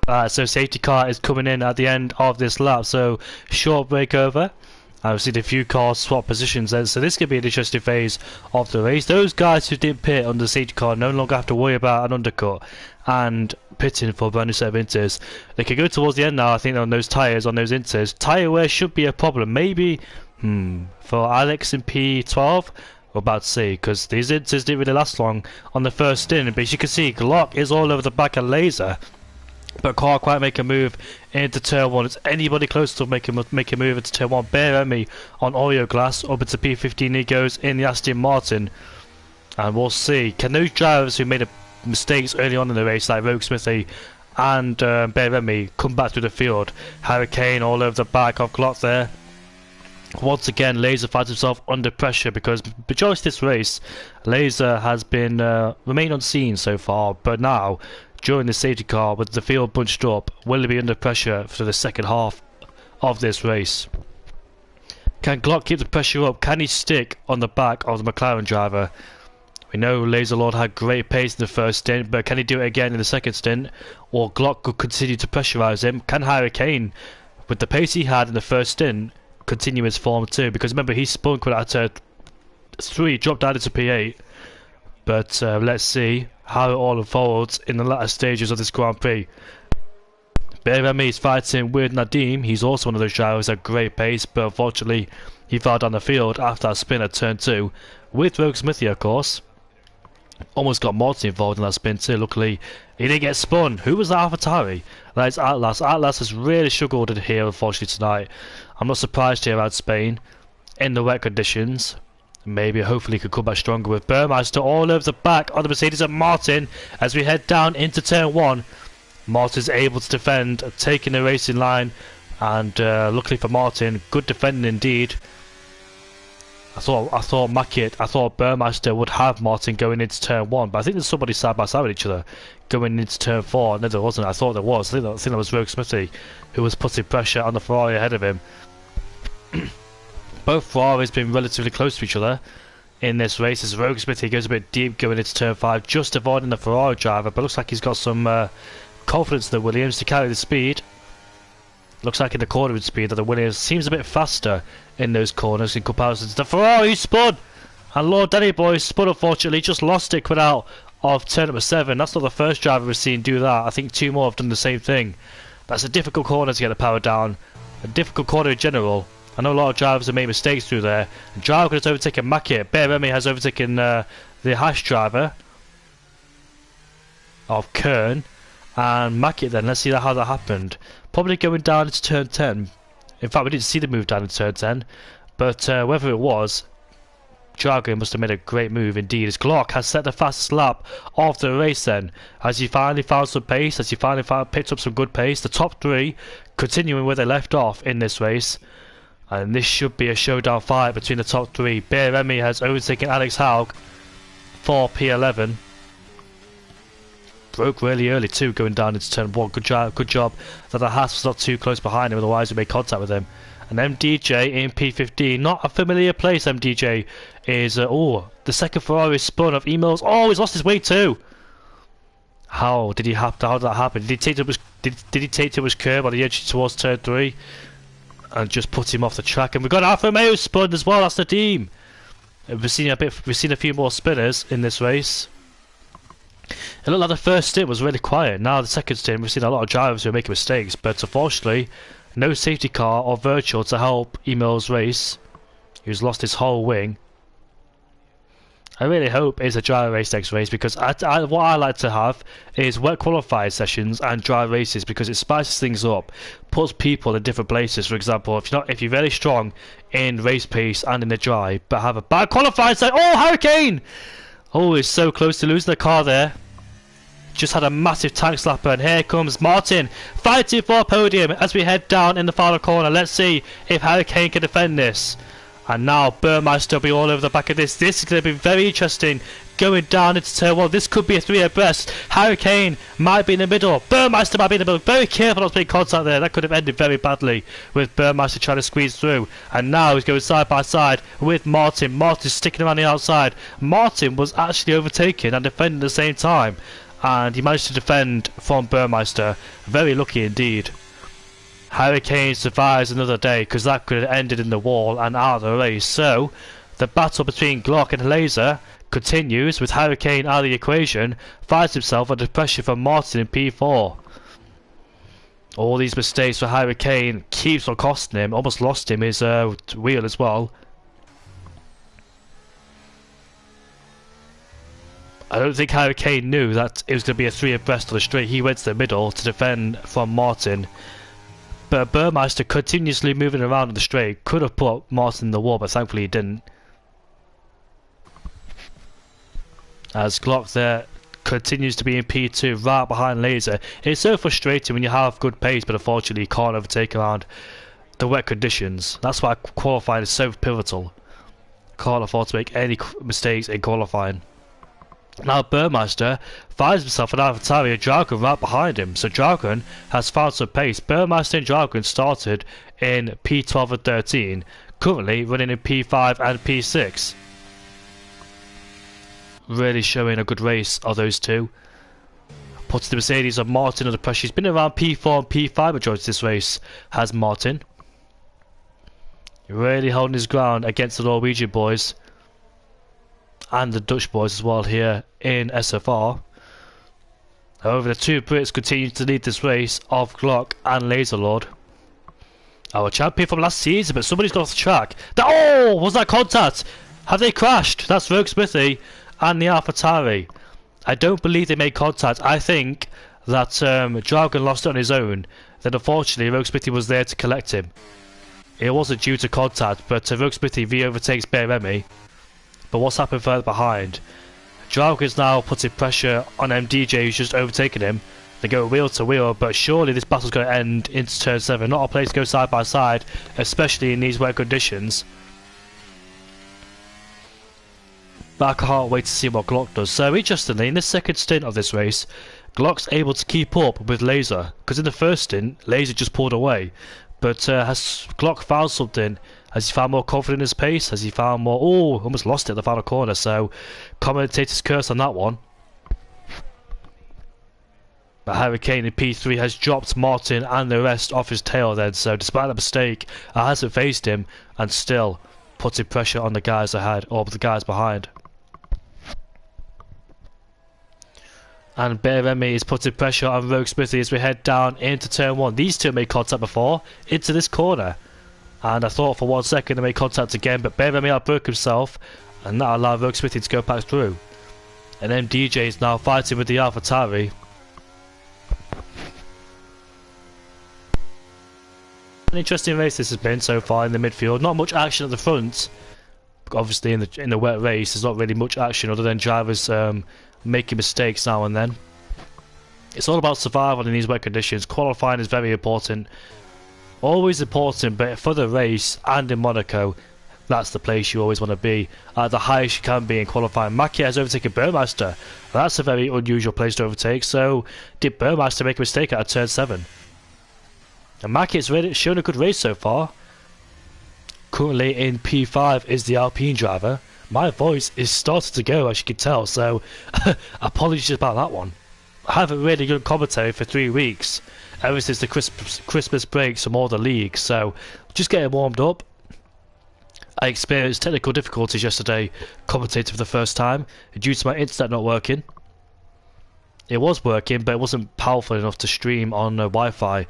So safety car is coming in at the end of this lap, so short break over. I've seen a few cars swap positions then, so this could be an interesting phase of the race. Those guys who didn't pit on the safety car no longer have to worry about an undercut and pitting for a brand new set of inters. They can go towards the end now, I think, on those tyres, on those inters. Tyre wear should be a problem, maybe, for Alex in P12, we're about to see, because these inters didn't really last long on the first stint, but as you can see, Glock is all over the back of Laser. But can't quite make a move into turn 1. Is anybody close to make a move into turn 1? Bare Emmy on Oreo Glass. Up into P15 he goes in the Aston Martin. And we'll see. Can those drivers who made mistakes early on in the race, like Rogue Smithy and Bare Emmy, come back through the field? Hurricane all over the back of Glock there. Once again, Laser finds himself under pressure because majority of this race, Laser has been remained unseen so far, but now, during the safety car with the field bunched up, will he be under pressure for the second half of this race? Can Glock keep the pressure up? Can he stick on the back of the McLaren driver? We know Laser Lord had great pace in the first stint, but can he do it again in the second stint? Or Glock could continue to pressurise him? Can Hurricane, with the pace he had in the first stint, continue his form too? Because remember, he spun quite out to 3, dropped down into P8. But let's see how it all unfolds in the latter stages of this Grand Prix. Bare Emmy is fighting with Nadim. He's also one of those drivers at great pace, but unfortunately he fell down the field after that spin at turn 2 with Rogue Smithy, of course. Almost got Martin involved in that spin too. Luckily he didn't get spun. Who was that AlphaTauri? That's Atlas. Atlas has really struggled in here unfortunately tonight. I'm not surprised here at Spain in the wet conditions. Maybe, hopefully, he could come back stronger with Burmeister all over the back of the Mercedes and Martin as we head down into turn 1. Martin's able to defend, taking the racing line, and luckily for Martin, good defending indeed. I thought Burmeister would have Martin going into turn 1, but I think there's somebody side by side with each other going into turn 4. No, there wasn't. I thought there was. I think that was Rogue Smithy who was putting pressure on the Ferrari ahead of him. Both Ferraris been relatively close to each other in this race as Rogue Smithy goes a bit deep going into turn 5, just avoiding the Ferrari driver, but looks like he's got some confidence in the Williams to carry the speed. Looks like in the cornering speed that the Williams seems a bit faster in those corners in comparison to the Ferrari. Spun! And Lord Danny Boy spun, unfortunately, just lost it coming out of turn number 7. That's not the first driver we've seen do that. I think 2 more have done the same thing. That's a difficult corner to get the power down. A difficult corner in general. I know a lot of drivers have made mistakes through there. And driver has overtaken Mackett. Bare Emmy has overtaken the Hash driver of Kern. And Mackett then, let's see how that happened. Probably going down into turn 10. In fact, we didn't see the move down into turn 10. But whether it was, Drago must have made a great move indeed. As Glock has set the fastest lap of the race then. As he finally found some pace, as he finally picked up some good pace. The top 3 continuing where they left off in this race. And this should be a showdown fight between the top 3. Bare Emmy has overtaken Alex Haug for P11. Broke really early too, going down into turn 1. Good job that the Haas was not too close behind him, otherwise we made contact with him. And MDJ in P15, not a familiar place. MDJ is, the second Ferrari spun of emails. Oh, he's lost his way too. How did that happen? Did he take to his curb on the edge towards turn 3? And just put him off the track, and we've got Alfa Romeo spun as well. That's the team. We've seen a few more spinners in this race. It looked like the first stint was really quiet. Now the second stint, we've seen a lot of drivers who are making mistakes, but unfortunately, no safety car or virtual to help Emil's race. He's lost his whole wing. I really hope it's a dry race next race, because what I like to have is wet qualifying sessions and dry races, because it spices things up, puts people in different places. For example, if you're very strong in race pace and in the dry, but have a bad qualifying session. Oh, Hurricane! Oh, he's so close to losing the car there. Just had a massive tank slapper, and here comes Martin fighting for a podium as we head down in the final corner. Let's see if Hurricane can defend this. And now Burmeister will be all over the back of this. This is going to be very interesting going down into turn 1. This could be a 3 abreast. Hurricane might be in the middle. Burmeister might be in the middle. Very careful not to make contact there. That could have ended very badly with Burmeister trying to squeeze through. And now he's going side by side with Martin. Martin's sticking around the outside. Martin was actually overtaken and defending at the same time. and he managed to defend from Burmeister. Very lucky indeed. Hurricane survives another day, because that could have ended in the wall and out of the race. So the battle between Glock and Laser continues, with Hurricane out of the equation, finds himself under pressure from Martin in P4. All these mistakes for Hurricane keeps on costing him, almost lost him his wheel as well. I don't think Hurricane knew that it was going to be a 3 abreast on the straight. He went to the middle to defend from Martin. But Burmeister continuously moving around on the straight could have put Martin in the wall, but thankfully he didn't. As Glock there continues to be in P2 right behind Laser. It's so frustrating when you have good pace, but unfortunately you can't overtake around the wet conditions. That's why qualifying is so pivotal. Can't afford to make any mistakes in qualifying. Now Burmeister finds himself an AlphaTauri and Dragon right behind him, so Dragon has found some pace. Burmeister and Dragon started in P12 and 13, currently running in P5 and P6. Really showing a good race of those two. Putting the Mercedes of Martin under pressure. He's been around P4 and P5 majority of this race, has Martin. Really holding his ground against the Norwegian boys. And the Dutch boys as well here in SFR. However, the two Brits continue to lead this race of Glock and Laserlord. Our champion from last season, but somebody's got off the track. Oh, was that contact? Have they crashed? That's Rogue Smithy and the AlphaTauri. I don't believe they made contact. I think that Dragon lost it on his own. Then unfortunately Rogue Smithy was there to collect him. It wasn't due to contact, but Rogue Smithy re-overtakes Beremi. But what's happened further behind? Dragon's now putting pressure on MDJ, who's just overtaken him. They go wheel to wheel, but surely this battle's going to end into turn 7. Not a place to go side by side, especially in these wet conditions. But I can't wait to see what Glock does. So interestingly, in the second stint of this race, Glock's able to keep up with Laser. Because in the first stint, Laser just pulled away. But has Glock found something? Has he found more confidence in his pace? Has he found more... Oh, almost lost it at the final corner. So, commentator's curse on that one. But Hurricane in P3 has dropped Martin and the rest off his tail then. So, despite the mistake, it hasn't faced him. And still putting pressure on the guys ahead, or the guys behind. And Beremi is putting pressure on Rogue Smithy as we head down into turn 1. These two made contact before, into this corner. And I thought for 1 second they made contact again, but Beremi outbroke himself, and that allowed Rogue Smithy to go back through. And MDJ is now fighting with the AlphaTauri. An interesting race this has been so far in the midfield. Not much action at the front. Obviously in the wet race there's not really much action other than drivers making mistakes now and then. It's all about survival in these wet conditions. Qualifying is very important. Always important, but for the race and in Monaco, that's the place you always want to be. At the highest you can be in qualifying. Mackie has overtaken Burmeister. That's a very unusual place to overtake. So, did Burmeister make a mistake out of turn 7? And Mackie has really shown a good race so far. Currently in P5 is the Alpine driver. My voice is starting to go, as you can tell, so apologies about that one. I haven't really done commentary for 3 weeks, ever since the Christmas breaks from all the leagues, so just getting warmed up. I experienced technical difficulties yesterday commentating for the first time due to my internet not working. It was working, but it wasn't powerful enough to stream on Wi-Fi,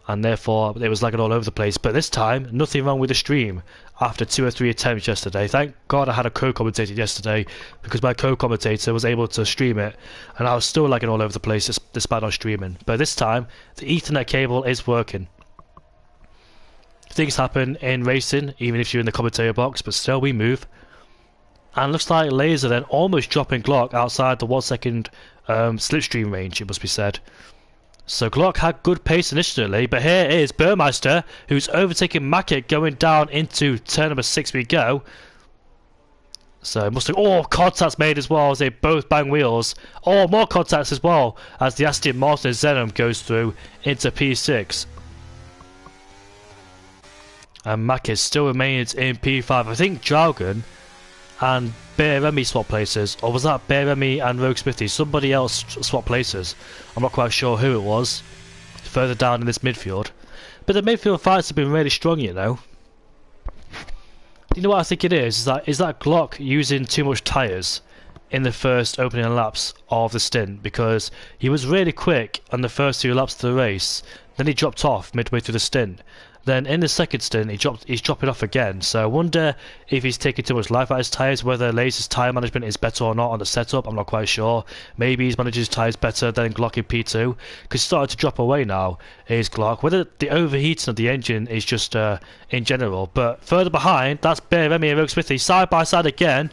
and therefore it was lagging all over the place. But this time, nothing wrong with the stream after 2 or 3 attempts yesterday. Thank God I had a co-commentator yesterday, because my co-commentator was able to stream it, and I was still lagging all over the place despite not streaming. But this time, the Ethernet cable is working. Things happen in racing, even if you're in the commentator box, but still we move. And looks like Laser then almost dropping Glock outside the 1 second slipstream range, it must be said. So Glock had good pace initially, but here is Burmeister, who's overtaking Mackett going down into turn number 6 we go. So it must have... Oh, contacts made as well as they both bang wheels. Oh, more contacts as well as the Aston Martin Xenon goes through into P6. And Mackett still remains in P5. I think Dragon and Bear Remy swap places, or was that Bear Remy and Rogue Smithy? Somebody else swap places. I'm not quite sure who it was. Further down in this midfield. But the midfield fights have been really strong, you know. You know what I think it is that Glock using too much tyres in the first opening laps of the stint, because he was really quick on the first 2 laps of the race, then he dropped off midway through the stint. Then in the second stint he's dropping off again, so I wonder if he's taking too much life out of his tyres, whether Laser's tyre management is better or not on the setup. I'm not quite sure. Maybe he's managing his tyres better than Glock in P2, because he's started to drop away now, is Glock. Whether the overheating of the engine is just in general. But further behind, that's Bear Remy and Rogue Smithy side by side again,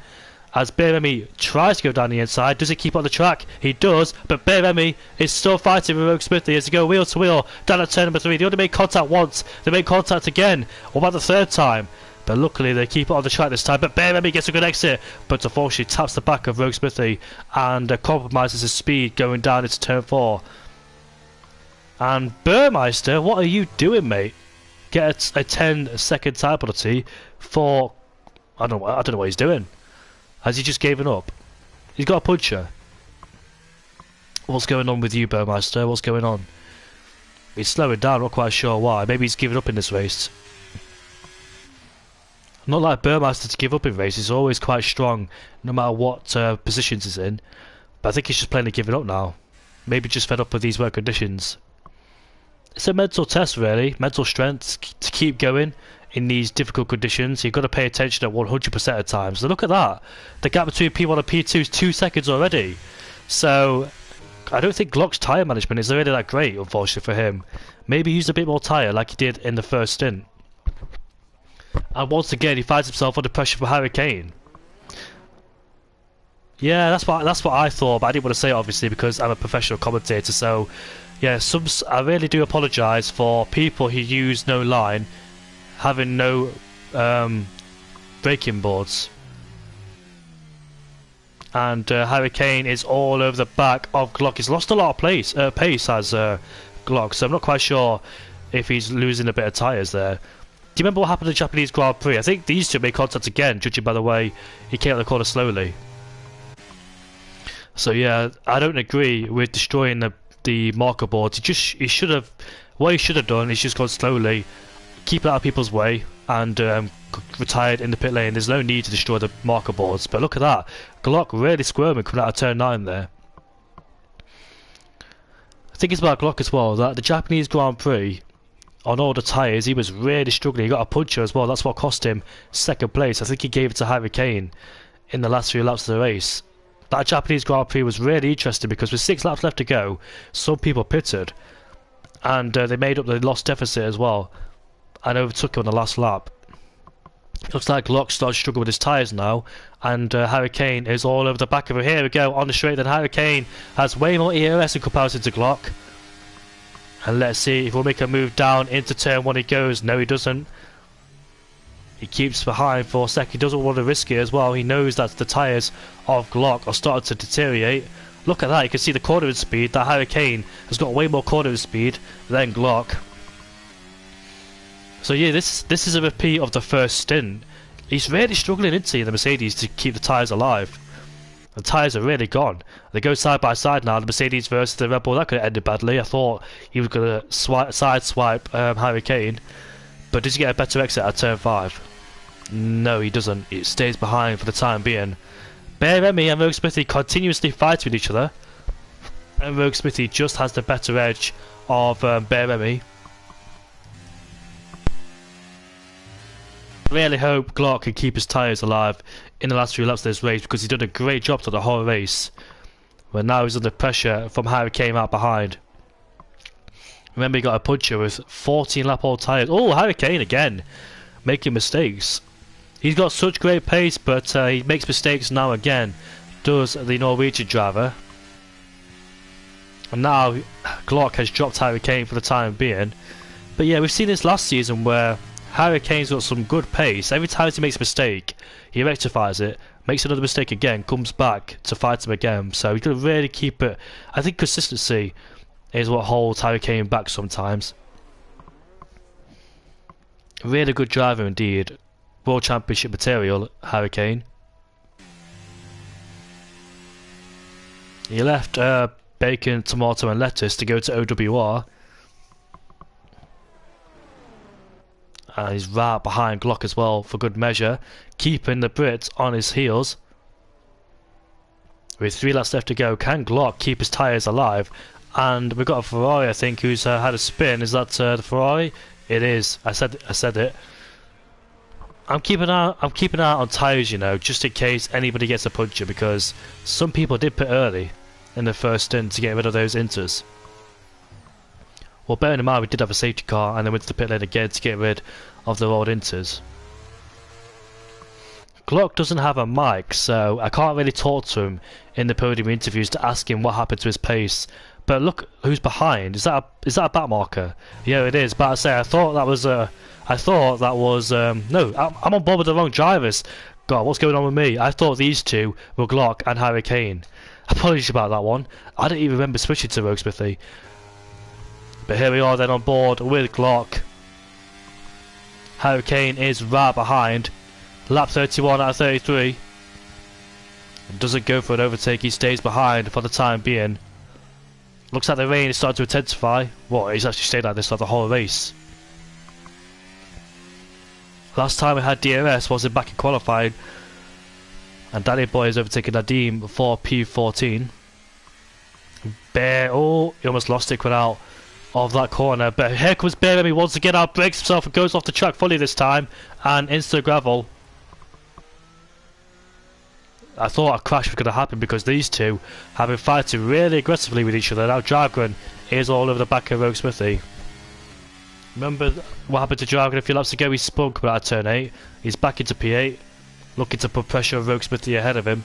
as Bear Remy tries to go down the inside. Does he keep on the track? He does, but Bear Remy is still fighting with Rogue Smithy as they go wheel to wheel down at turn number 3. They only made contact once, they made contact again. What about the third time? But luckily they keep it on the track this time. But Bear Remy gets a good exit, but unfortunately taps the back of Rogue Smithy and compromises his speed going down into turn 4. And Burmeister, what are you doing, mate? Get a 10-second time penalty for... I don't know what he's doing. Has he just given up? He's got a puncher. What's going on with you, Burmeister? What's going on? He's slowing down, not quite sure why. Maybe he's given up in this race. Not like Burmeister to give up in races. He's always quite strong, no matter what positions he's in. But I think he's just plainly giving up now. Maybe just fed up with these weather conditions. It's a mental test, really. Mental strength to keep going in these difficult conditions. You've got to pay attention at 100% of times. So look at that. The gap between P1 and P2 is 2 seconds already. So I don't think Glock's tyre management is really that great, unfortunately for him. Maybe use a bit more tyre like he did in the first stint. And once again he finds himself under pressure from Harry Kane. Yeah, that's what I thought, but I didn't want to say it obviously because I'm a professional commentator. So yeah, I really do apologise for people who use no line having no braking boards. And Harry Kane is all over the back of Glock. He's lost a lot of pace as Glock, so I'm not quite sure if he's losing a bit of tyres there. Do you remember what happened in the Japanese Grand Prix? I think these two made contact again, judging by the way he came out the corner slowly. So yeah, I don't agree with destroying the marker boards. He should have done is just gone slowly, keep it out of people's way, and retired in the pit lane. There's no need to destroy the marker boards. But look at that, Glock really squirming coming out of turn 9 there. I think it's about Glock as well that the Japanese Grand Prix, on all the tyres, he was really struggling. He got a puncher as well. That's what cost him second place. I think he gave it to Harry Kane in the last few laps of the race. That Japanese Grand Prix was really interesting because with 6 laps left to go, some people pitted, and they made up the lost deficit as well and overtook him on the last lap. Looks like Glock started struggling with his tyres now, and Harry Kane is all over the back of him. Here we go, on the straight. Then Harry Kane has way more EOS in comparison to Glock. And let's see if we'll make a move down into turn 1 he goes. No, he doesn't. He keeps behind for a sec. He doesn't want to risk it as well. He knows that the tyres of Glock are starting to deteriorate. Look at that, you can see the cornering speed. That Harry Kane has got way more cornering speed than Glock. So yeah, this is a repeat of the first stint. He's really struggling, isn't he, in the Mercedes to keep the tyres alive. The tyres are really gone. They go side by side now, the Mercedes versus the Red Bull. That could have ended badly. I thought he was going to sideswipe Harry Kane. But does he get a better exit at turn 5? No, he doesn't. He stays behind for the time being. Bear Remy and Rogue Smithy continuously fight with each other. And Rogue Smithy just has the better edge of Bear Remy. I really hope Glock can keep his tyres alive in the last few laps of this race, because he's done a great job through the whole race. But now he's under pressure from Harry Kane out behind. Remember, he got a puncher with 14 lap old tyres. Oh, Harry Kane again, making mistakes. He's got such great pace, but he makes mistakes now again, does the Norwegian driver. And now Glock has dropped Harry Kane for the time being. But yeah, we've seen this last season where Harry Kane's got some good pace. Every time he makes a mistake, he rectifies it, makes another mistake again, comes back to fight him again. So he's going to really keep it. I think consistency is what holds Harry Kane back sometimes. Really good driver indeed. World Championship material, Harry Kane. He left bacon, tomato and lettuce to go to OWR. And he's right behind Glock as well for good measure, keeping the Brit on his heels. With 3 laps left to go, can Glock keep his tyres alive? And we've got a Ferrari, I think, who's had a spin. Is that the Ferrari? It is. I said it. I'm keeping an eye on tyres, you know, just in case anybody gets a puncture, because some people did pit early in the first stint to get rid of those inters. Well, bearing in mind we did have a safety car and then went to the pit lane again to get rid of the old inters. Glock doesn't have a mic, so I can't really talk to him in the podium interviews to ask him what happened to his pace. But look who's behind. Is that a back marker? Yeah, it is. But I say I thought that was no. I'm on board with the wrong drivers. God, what's going on with me? I thought these two were Glock and Harry Kane. Apologies about that one. I didn't even remember switching to Rogue Smithy. But here we are then on board with Glock. Harry Kane is right behind. Lap 31 out of 33. Doesn't go for an overtake, he stays behind for the time being. Looks like the rain is starting to intensify. Well, he's actually stayed like this for the whole race. Last time we had DRS was back in qualifying. And Danny Boy has overtaken Nadim for P14. Oh, he almost lost it quick out of that corner. But here comes Bear once again out, breaks himself and goes off the track fully this time. And into the gravel. I thought a crash was going to happen because these two have been fighting really aggressively with each other. Now Jargon is all over the back of Rogue Smithy. Remember what happened to Jargon a few laps ago? He spun coming out of turn 8. He's back into P8, looking to put pressure on Rogue Smithy ahead of him.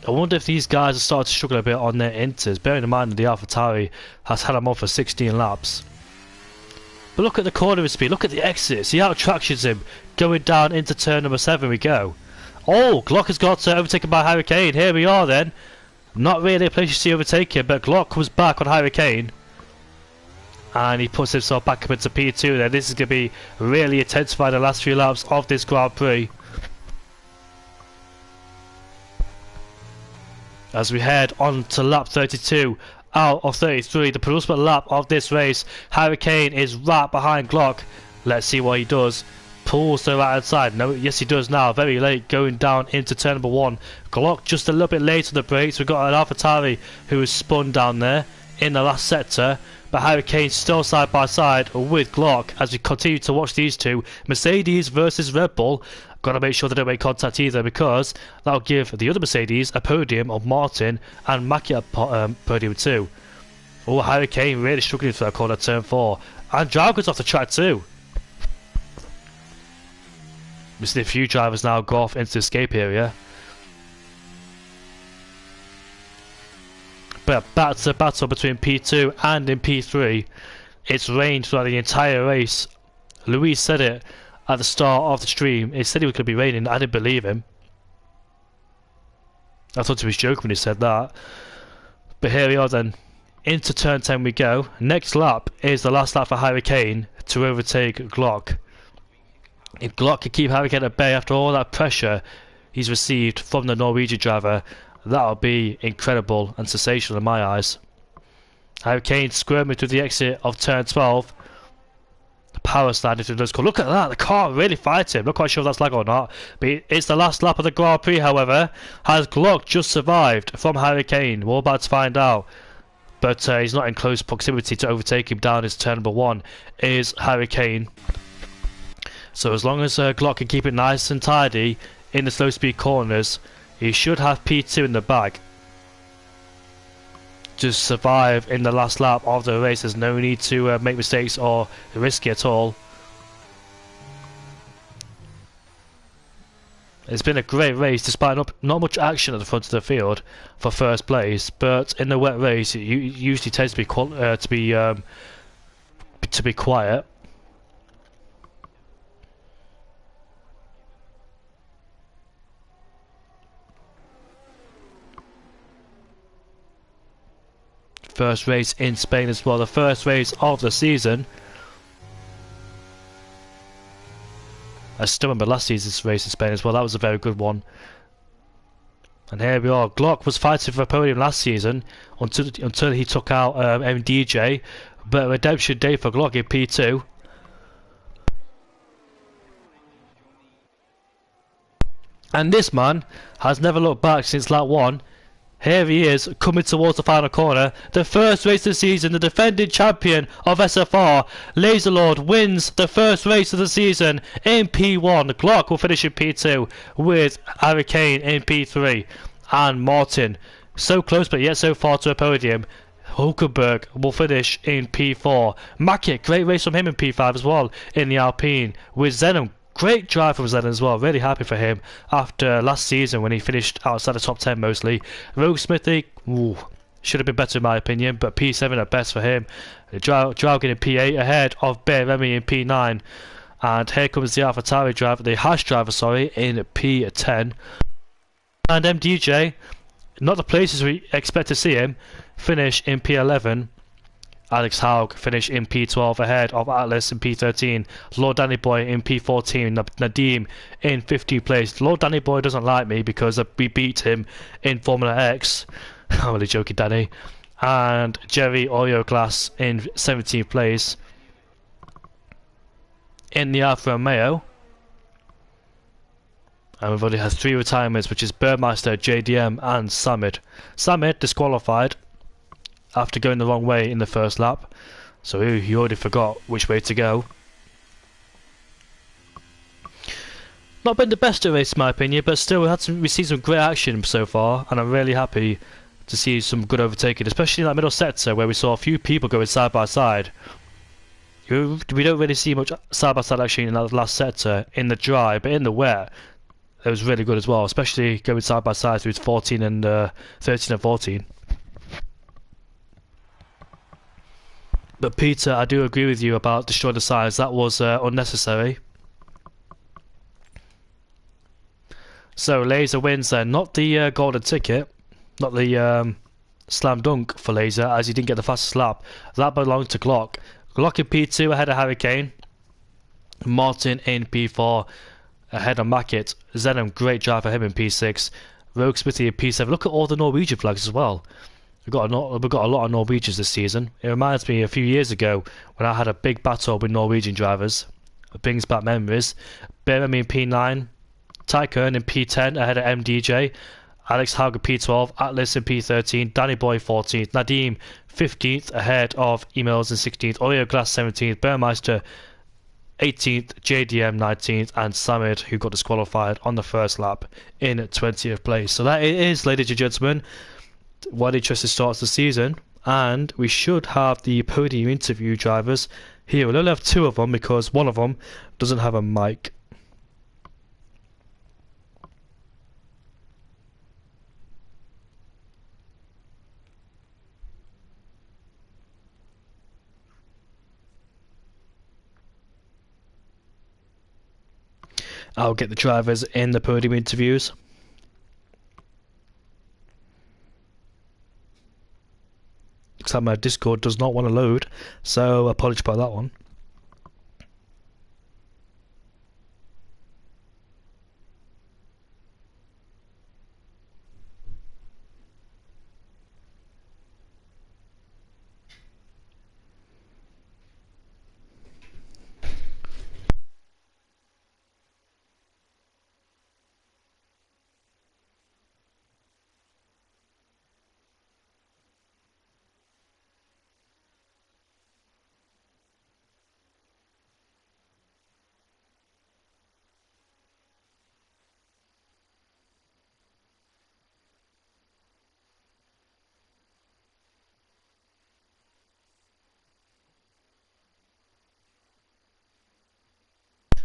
I wonder if these guys are starting to struggle a bit on their inters, bearing in mind that the AlphaTauri has had them on for 16 laps. But look at the corner speed, look at the exits, he out-tractions him, going down into turn number 7 we go. Oh, Glock has got overtaken by Harry Kane, here we are then. Not really a place you see overtaken, but Glock comes back on Harry Kane. And he puts himself back up into P2 then. This is going to be really intensified the last few laps of this Grand Prix. As we head on to lap 32 out of 33, the penultimate lap of this race. Harry Kane is right behind Glock. Let's see what he does. Pulls to the right hand side. No, yes he does now. Very late going down into turn number 1. Glock just a little bit late on the brakes. We've got an AlphaTauri who is spun down there in the last sector. But Harry Kane still side by side with Glock as we continue to watch these two. Mercedes versus Red Bull. Got to make sure they don't make contact either, because that'll give the other Mercedes a podium of Martin and Mackie a podium too. Oh, Harry Kane really struggling for that corner turn 4. And Jargon's off the track too. We see a few drivers now go off into the escape area. But back to battle between P2 and in P3. It's rained throughout the entire race. Luis said it at the start of the stream. He said it was going to be raining. I didn't believe him. I thought he was joking when he said that. But here we are then. Into turn 10 we go. Next lap is the last lap for Harry Kane to overtake Glock. If Glock can keep Harry Kane at bay after all that pressure he's received from the Norwegian driver, that'll be incredible and sensational in my eyes. Harry Kane squirming through the exit of turn 12. Power sliding through those cars. Look at that, the car really fights him. Not quite sure if that's lag or not. But it's the last lap of the Grand Prix, however. Has Glock just survived from Harry Kane? We're about to find out. But he's not in close proximity to overtake him down his turn number 1. Is Harry Kane. So as long as Glock can keep it nice and tidy in the slow speed corners, he should have P2 in the bag. Just survive in the last lap of the race. There's no need to make mistakes or risk it at all. It's been a great race despite not much action at the front of the field for first place, but in the wet race it usually tends to be quiet. First race in Spain as well, the first race of the season. I still remember last season's race in Spain as well, that was a very good one. And here we are. Glock was fighting for a podium last season until he took out MDJ. But redemption day for Glock in P2. And this man has never looked back since lap 1. Here he is, coming towards the final corner. The first race of the season, the defending champion of SFR, Laserlord, wins the first race of the season in P1. Glock will finish in P2 with Hurricane in P3. And Martin, so close but yet so far to a podium. Hulkenberg will finish in P4. Mackett, great race from him in P5 as well in the Alpine. With Zenon, great drive from Zenon as well. Really happy for him after last season when he finished outside the top 10 mostly. Rogue Smithy, should have been better in my opinion, but P7 at best for him. Draugen in P8 ahead of Bear Remy in P9. And here comes the AlphaTauri driver, the Hash driver, sorry, in P10. And MDJ, not the places we expect to see him, finish in P11. Alex Haug finish in P12 ahead of Atlas in P13. Lord Danny Boy in P14. Nadim in 15th place. Lord Danny Boy doesn't like me because we beat him in Formula X. I'm really joking, Danny. And Jerry Oreo Glass in 17th place. In the Alfa Romeo. And we've already had 3 retirements, which is Burmeister, JDM and Samid. Samid disqualified after going the wrong way in the first lap, so he already forgot which way to go. Not been the best of race in my opinion, but still we've seen some great action so far, and I'm really happy to see some good overtaking, especially in that middle sector where we saw a few people going side by side. We don't really see much side by side action in that last sector in the dry, but in the wet it was really good as well, especially going side by side through 14 and 13 and 14. But Peter, I do agree with you about destroying the sides. That was unnecessary. So Laser wins then. Not the golden ticket. Not the slam dunk for Laser, as he didn't get the fastest lap. That belonged to Glock. Glock in P2 ahead of Hurricane. Martin in P4 ahead of Mackett. Zenon, great drive for him in P6. Rogue Smithy in P7. Look at all the Norwegian flags as well. We've got a lot of Norwegians this season. It reminds me a few years ago when I had a big battle with Norwegian drivers. It brings back memories. Beremy in P9, Tycoon in P10 ahead of MDJ, Alex Hauger P12, Atlas in P13, Danny Boy 14th, Nadim 15th ahead of Emails in 16th, Oreo Glass 17th, Burmeister 18th, JDM 19th, and Samid, who got disqualified on the first lap, in 20th place. So that it is, ladies and gentlemen, what interesting starts the season, and we should have the podium interview drivers here. We'll only have 2 of them because one of them doesn't have a mic. I'll get the drivers in the podium interviews. Looks like my Discord does not want to load, so apologies about that one.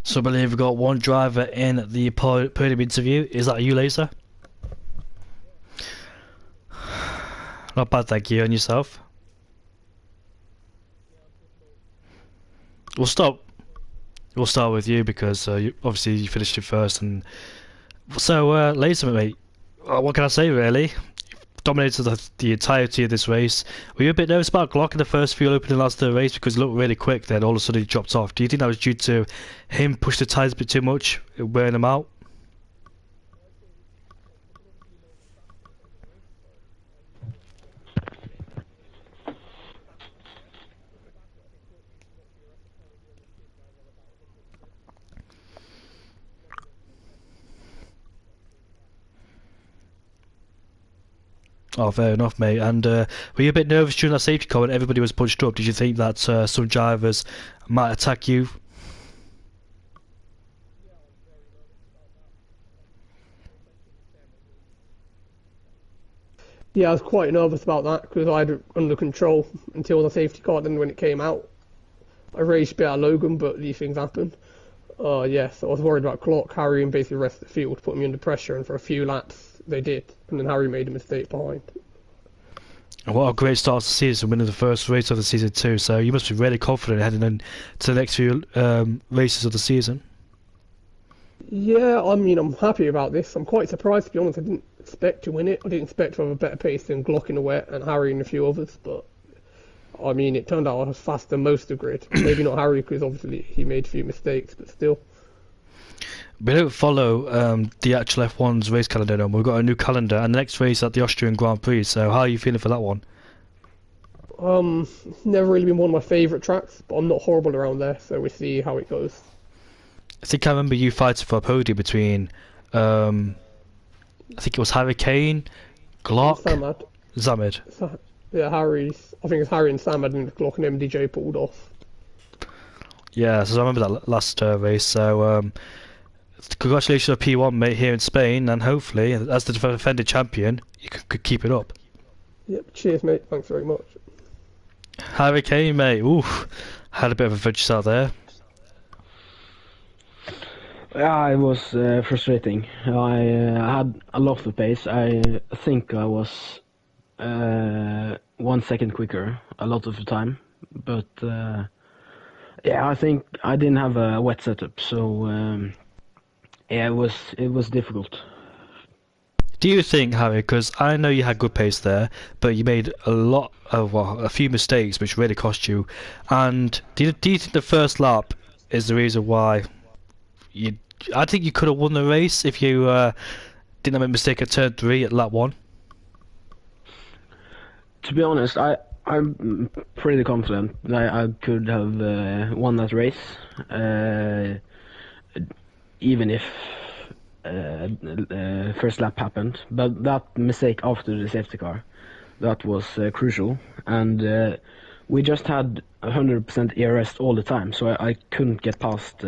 So I believe we've got one driver in the podium interview. Is that you, Laser? Not bad, thank you. And yourself? We'll start with you because obviously you finished it first. And so, Laser, mate, what can I say really? Dominated the entirety of this race. Were you a bit nervous about Glock in the first few opening laps of the race because he looked really quick, then all of a sudden he dropped off? Do you think that was due to him push the tyres a bit too much, wearing them out? Oh, fair enough, mate. And were you a bit nervous during that safety car when everybody was punched up? Did you think that some drivers might attack you? Yeah, I was quite nervous about that because I had it under control until the safety car. Then when it came out, I raced a bit at Logan, but these things happen. Yes, I was worried about Clark, Harry, and basically the rest of the field, putting me under pressure, and for a few laps they did, and then Harry made a mistake behind. And what a great start to the season, winning the first race of the season too. So you must be really confident heading into the next few races of the season. Yeah, I mean, I'm happy about this. I'm quite surprised, to be honest. I didn't expect to win it. I didn't expect to have a better pace than Glock in the wet and Harry and a few others, but I mean, it turned out I was faster than most of the grid. Maybe not Harry, because obviously he made a few mistakes, but still. We don't follow the actual F1's race calendar no more. We've got a new calendar, and the next race at the Austrian Grand Prix. So how are you feeling for that one? It's never really been one of my favourite tracks, but I'm not horrible around there, so we'll see how it goes. I think I remember you fighting for a podium between, I think it was Harry Kane, Glock, Samad. Zamid. Yeah, I think it's Harry and Samad and Glock and MDJ pulled off. Yeah, so I remember that last race. So congratulations on P1, mate, here in Spain, and hopefully, as the defending champion, you could keep it up. Yep, cheers, mate. Thanks very much. Harry Kane, mate. Oof, had a bit of a fudge out there. Yeah, it was frustrating. I had a lot of pace. I think I was 1 second quicker a lot of the time, but yeah, I think I didn't have a wet setup, so yeah, it was difficult. Do you think, Harry, because I know you had good pace there, but you made a few mistakes which really cost you, and do you think the first lap is the reason why I think you could have won the race if you didn't make a mistake at turn 3 at lap 1? To be honest, I'm pretty confident that I could have won that race, even if first lap happened. But that mistake after the safety car, that was crucial, and we just had 100% ERS all the time, so I couldn't get past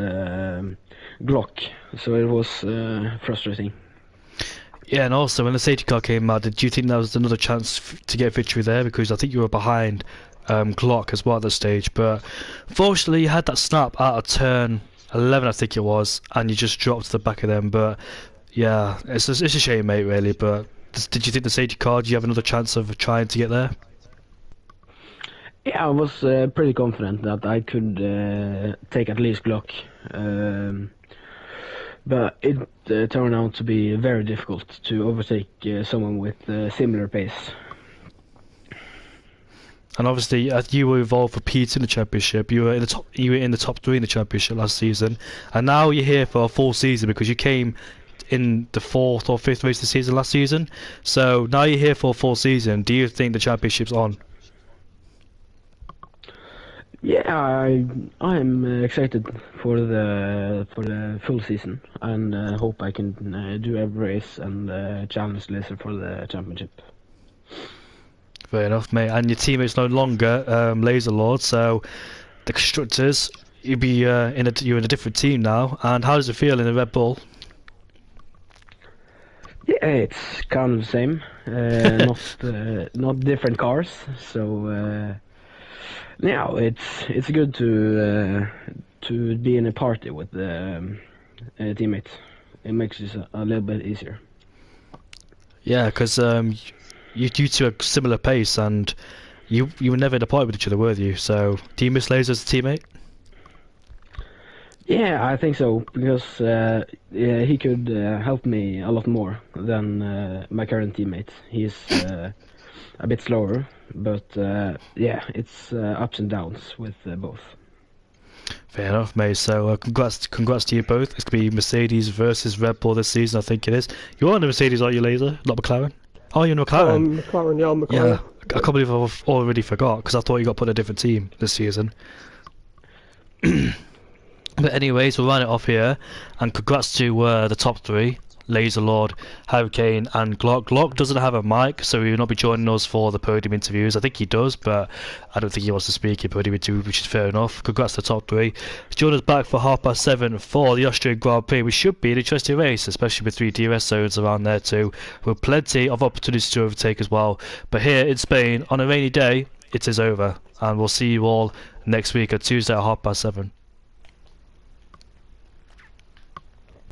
Glock, so it was frustrating. Yeah, and also when the safety car came out, did you think there was another chance to get victory there? Because I think you were behind Glock as well at that stage, but fortunately you had that snap out of turn 11, I think it was, and you just dropped to the back of them. But yeah, it's a shame, mate, really. But did you think the safety car, do you have another chance of trying to get there? Yeah, I was pretty confident that I could take at least Glock. But it turned out to be very difficult to overtake someone with similar pace. And obviously, you were involved for P2 in the championship. You were in the top. You were in the top 3 in the championship last season, and now you're here for a full season because you came in the 4th or 5th race of the season last season. So now you're here for a full season. Do you think the championship's on? Yeah, I'm excited for the full season, and hope I can do every race and challenge Laser for the championship. Fair enough, mate. And your teammate's no longer Laser Lord, so the constructors, you're in a different team now. And how does it feel in the Red Bull? Yeah, it's kind of the same, not different cars. So yeah, it's good to be in a party with teammates. It makes it a little bit easier. Yeah, because you two a similar pace, and you were never in a party with each other, were you? So do you miss Laser as a teammate? Yeah, I think so, because yeah, he could help me a lot more than my current teammate. He's a bit slower, but yeah, it's ups and downs with both. Fair enough, mate. So congrats to you both. It's going to be Mercedes versus Red Bull this season, I think it is. You're on the Mercedes, aren't you, Laser? Not McLaren? Oh, you're in McLaren? McLaren, yeah, I'm McLaren. Yeah, I can't believe I've already forgot, because I thought you got put in a different team this season. But anyways, we'll run it off here, and congrats to the top 3. Laser Lord, Hurricane, and Glock. Glock doesn't have a mic, so he will not be joining us for the podium interviews. I think he does, but I don't think he wants to speak in podium interview, which is fair enough. Congrats to the top three. Join us back for 7:30 for the Austrian Grand Prix, which should be an interesting race, especially with 3 DRS zones around there too, with plenty of opportunities to overtake as well. But here in Spain, on a rainy day, it is over, and we'll see you all next week on Tuesday at 7:30.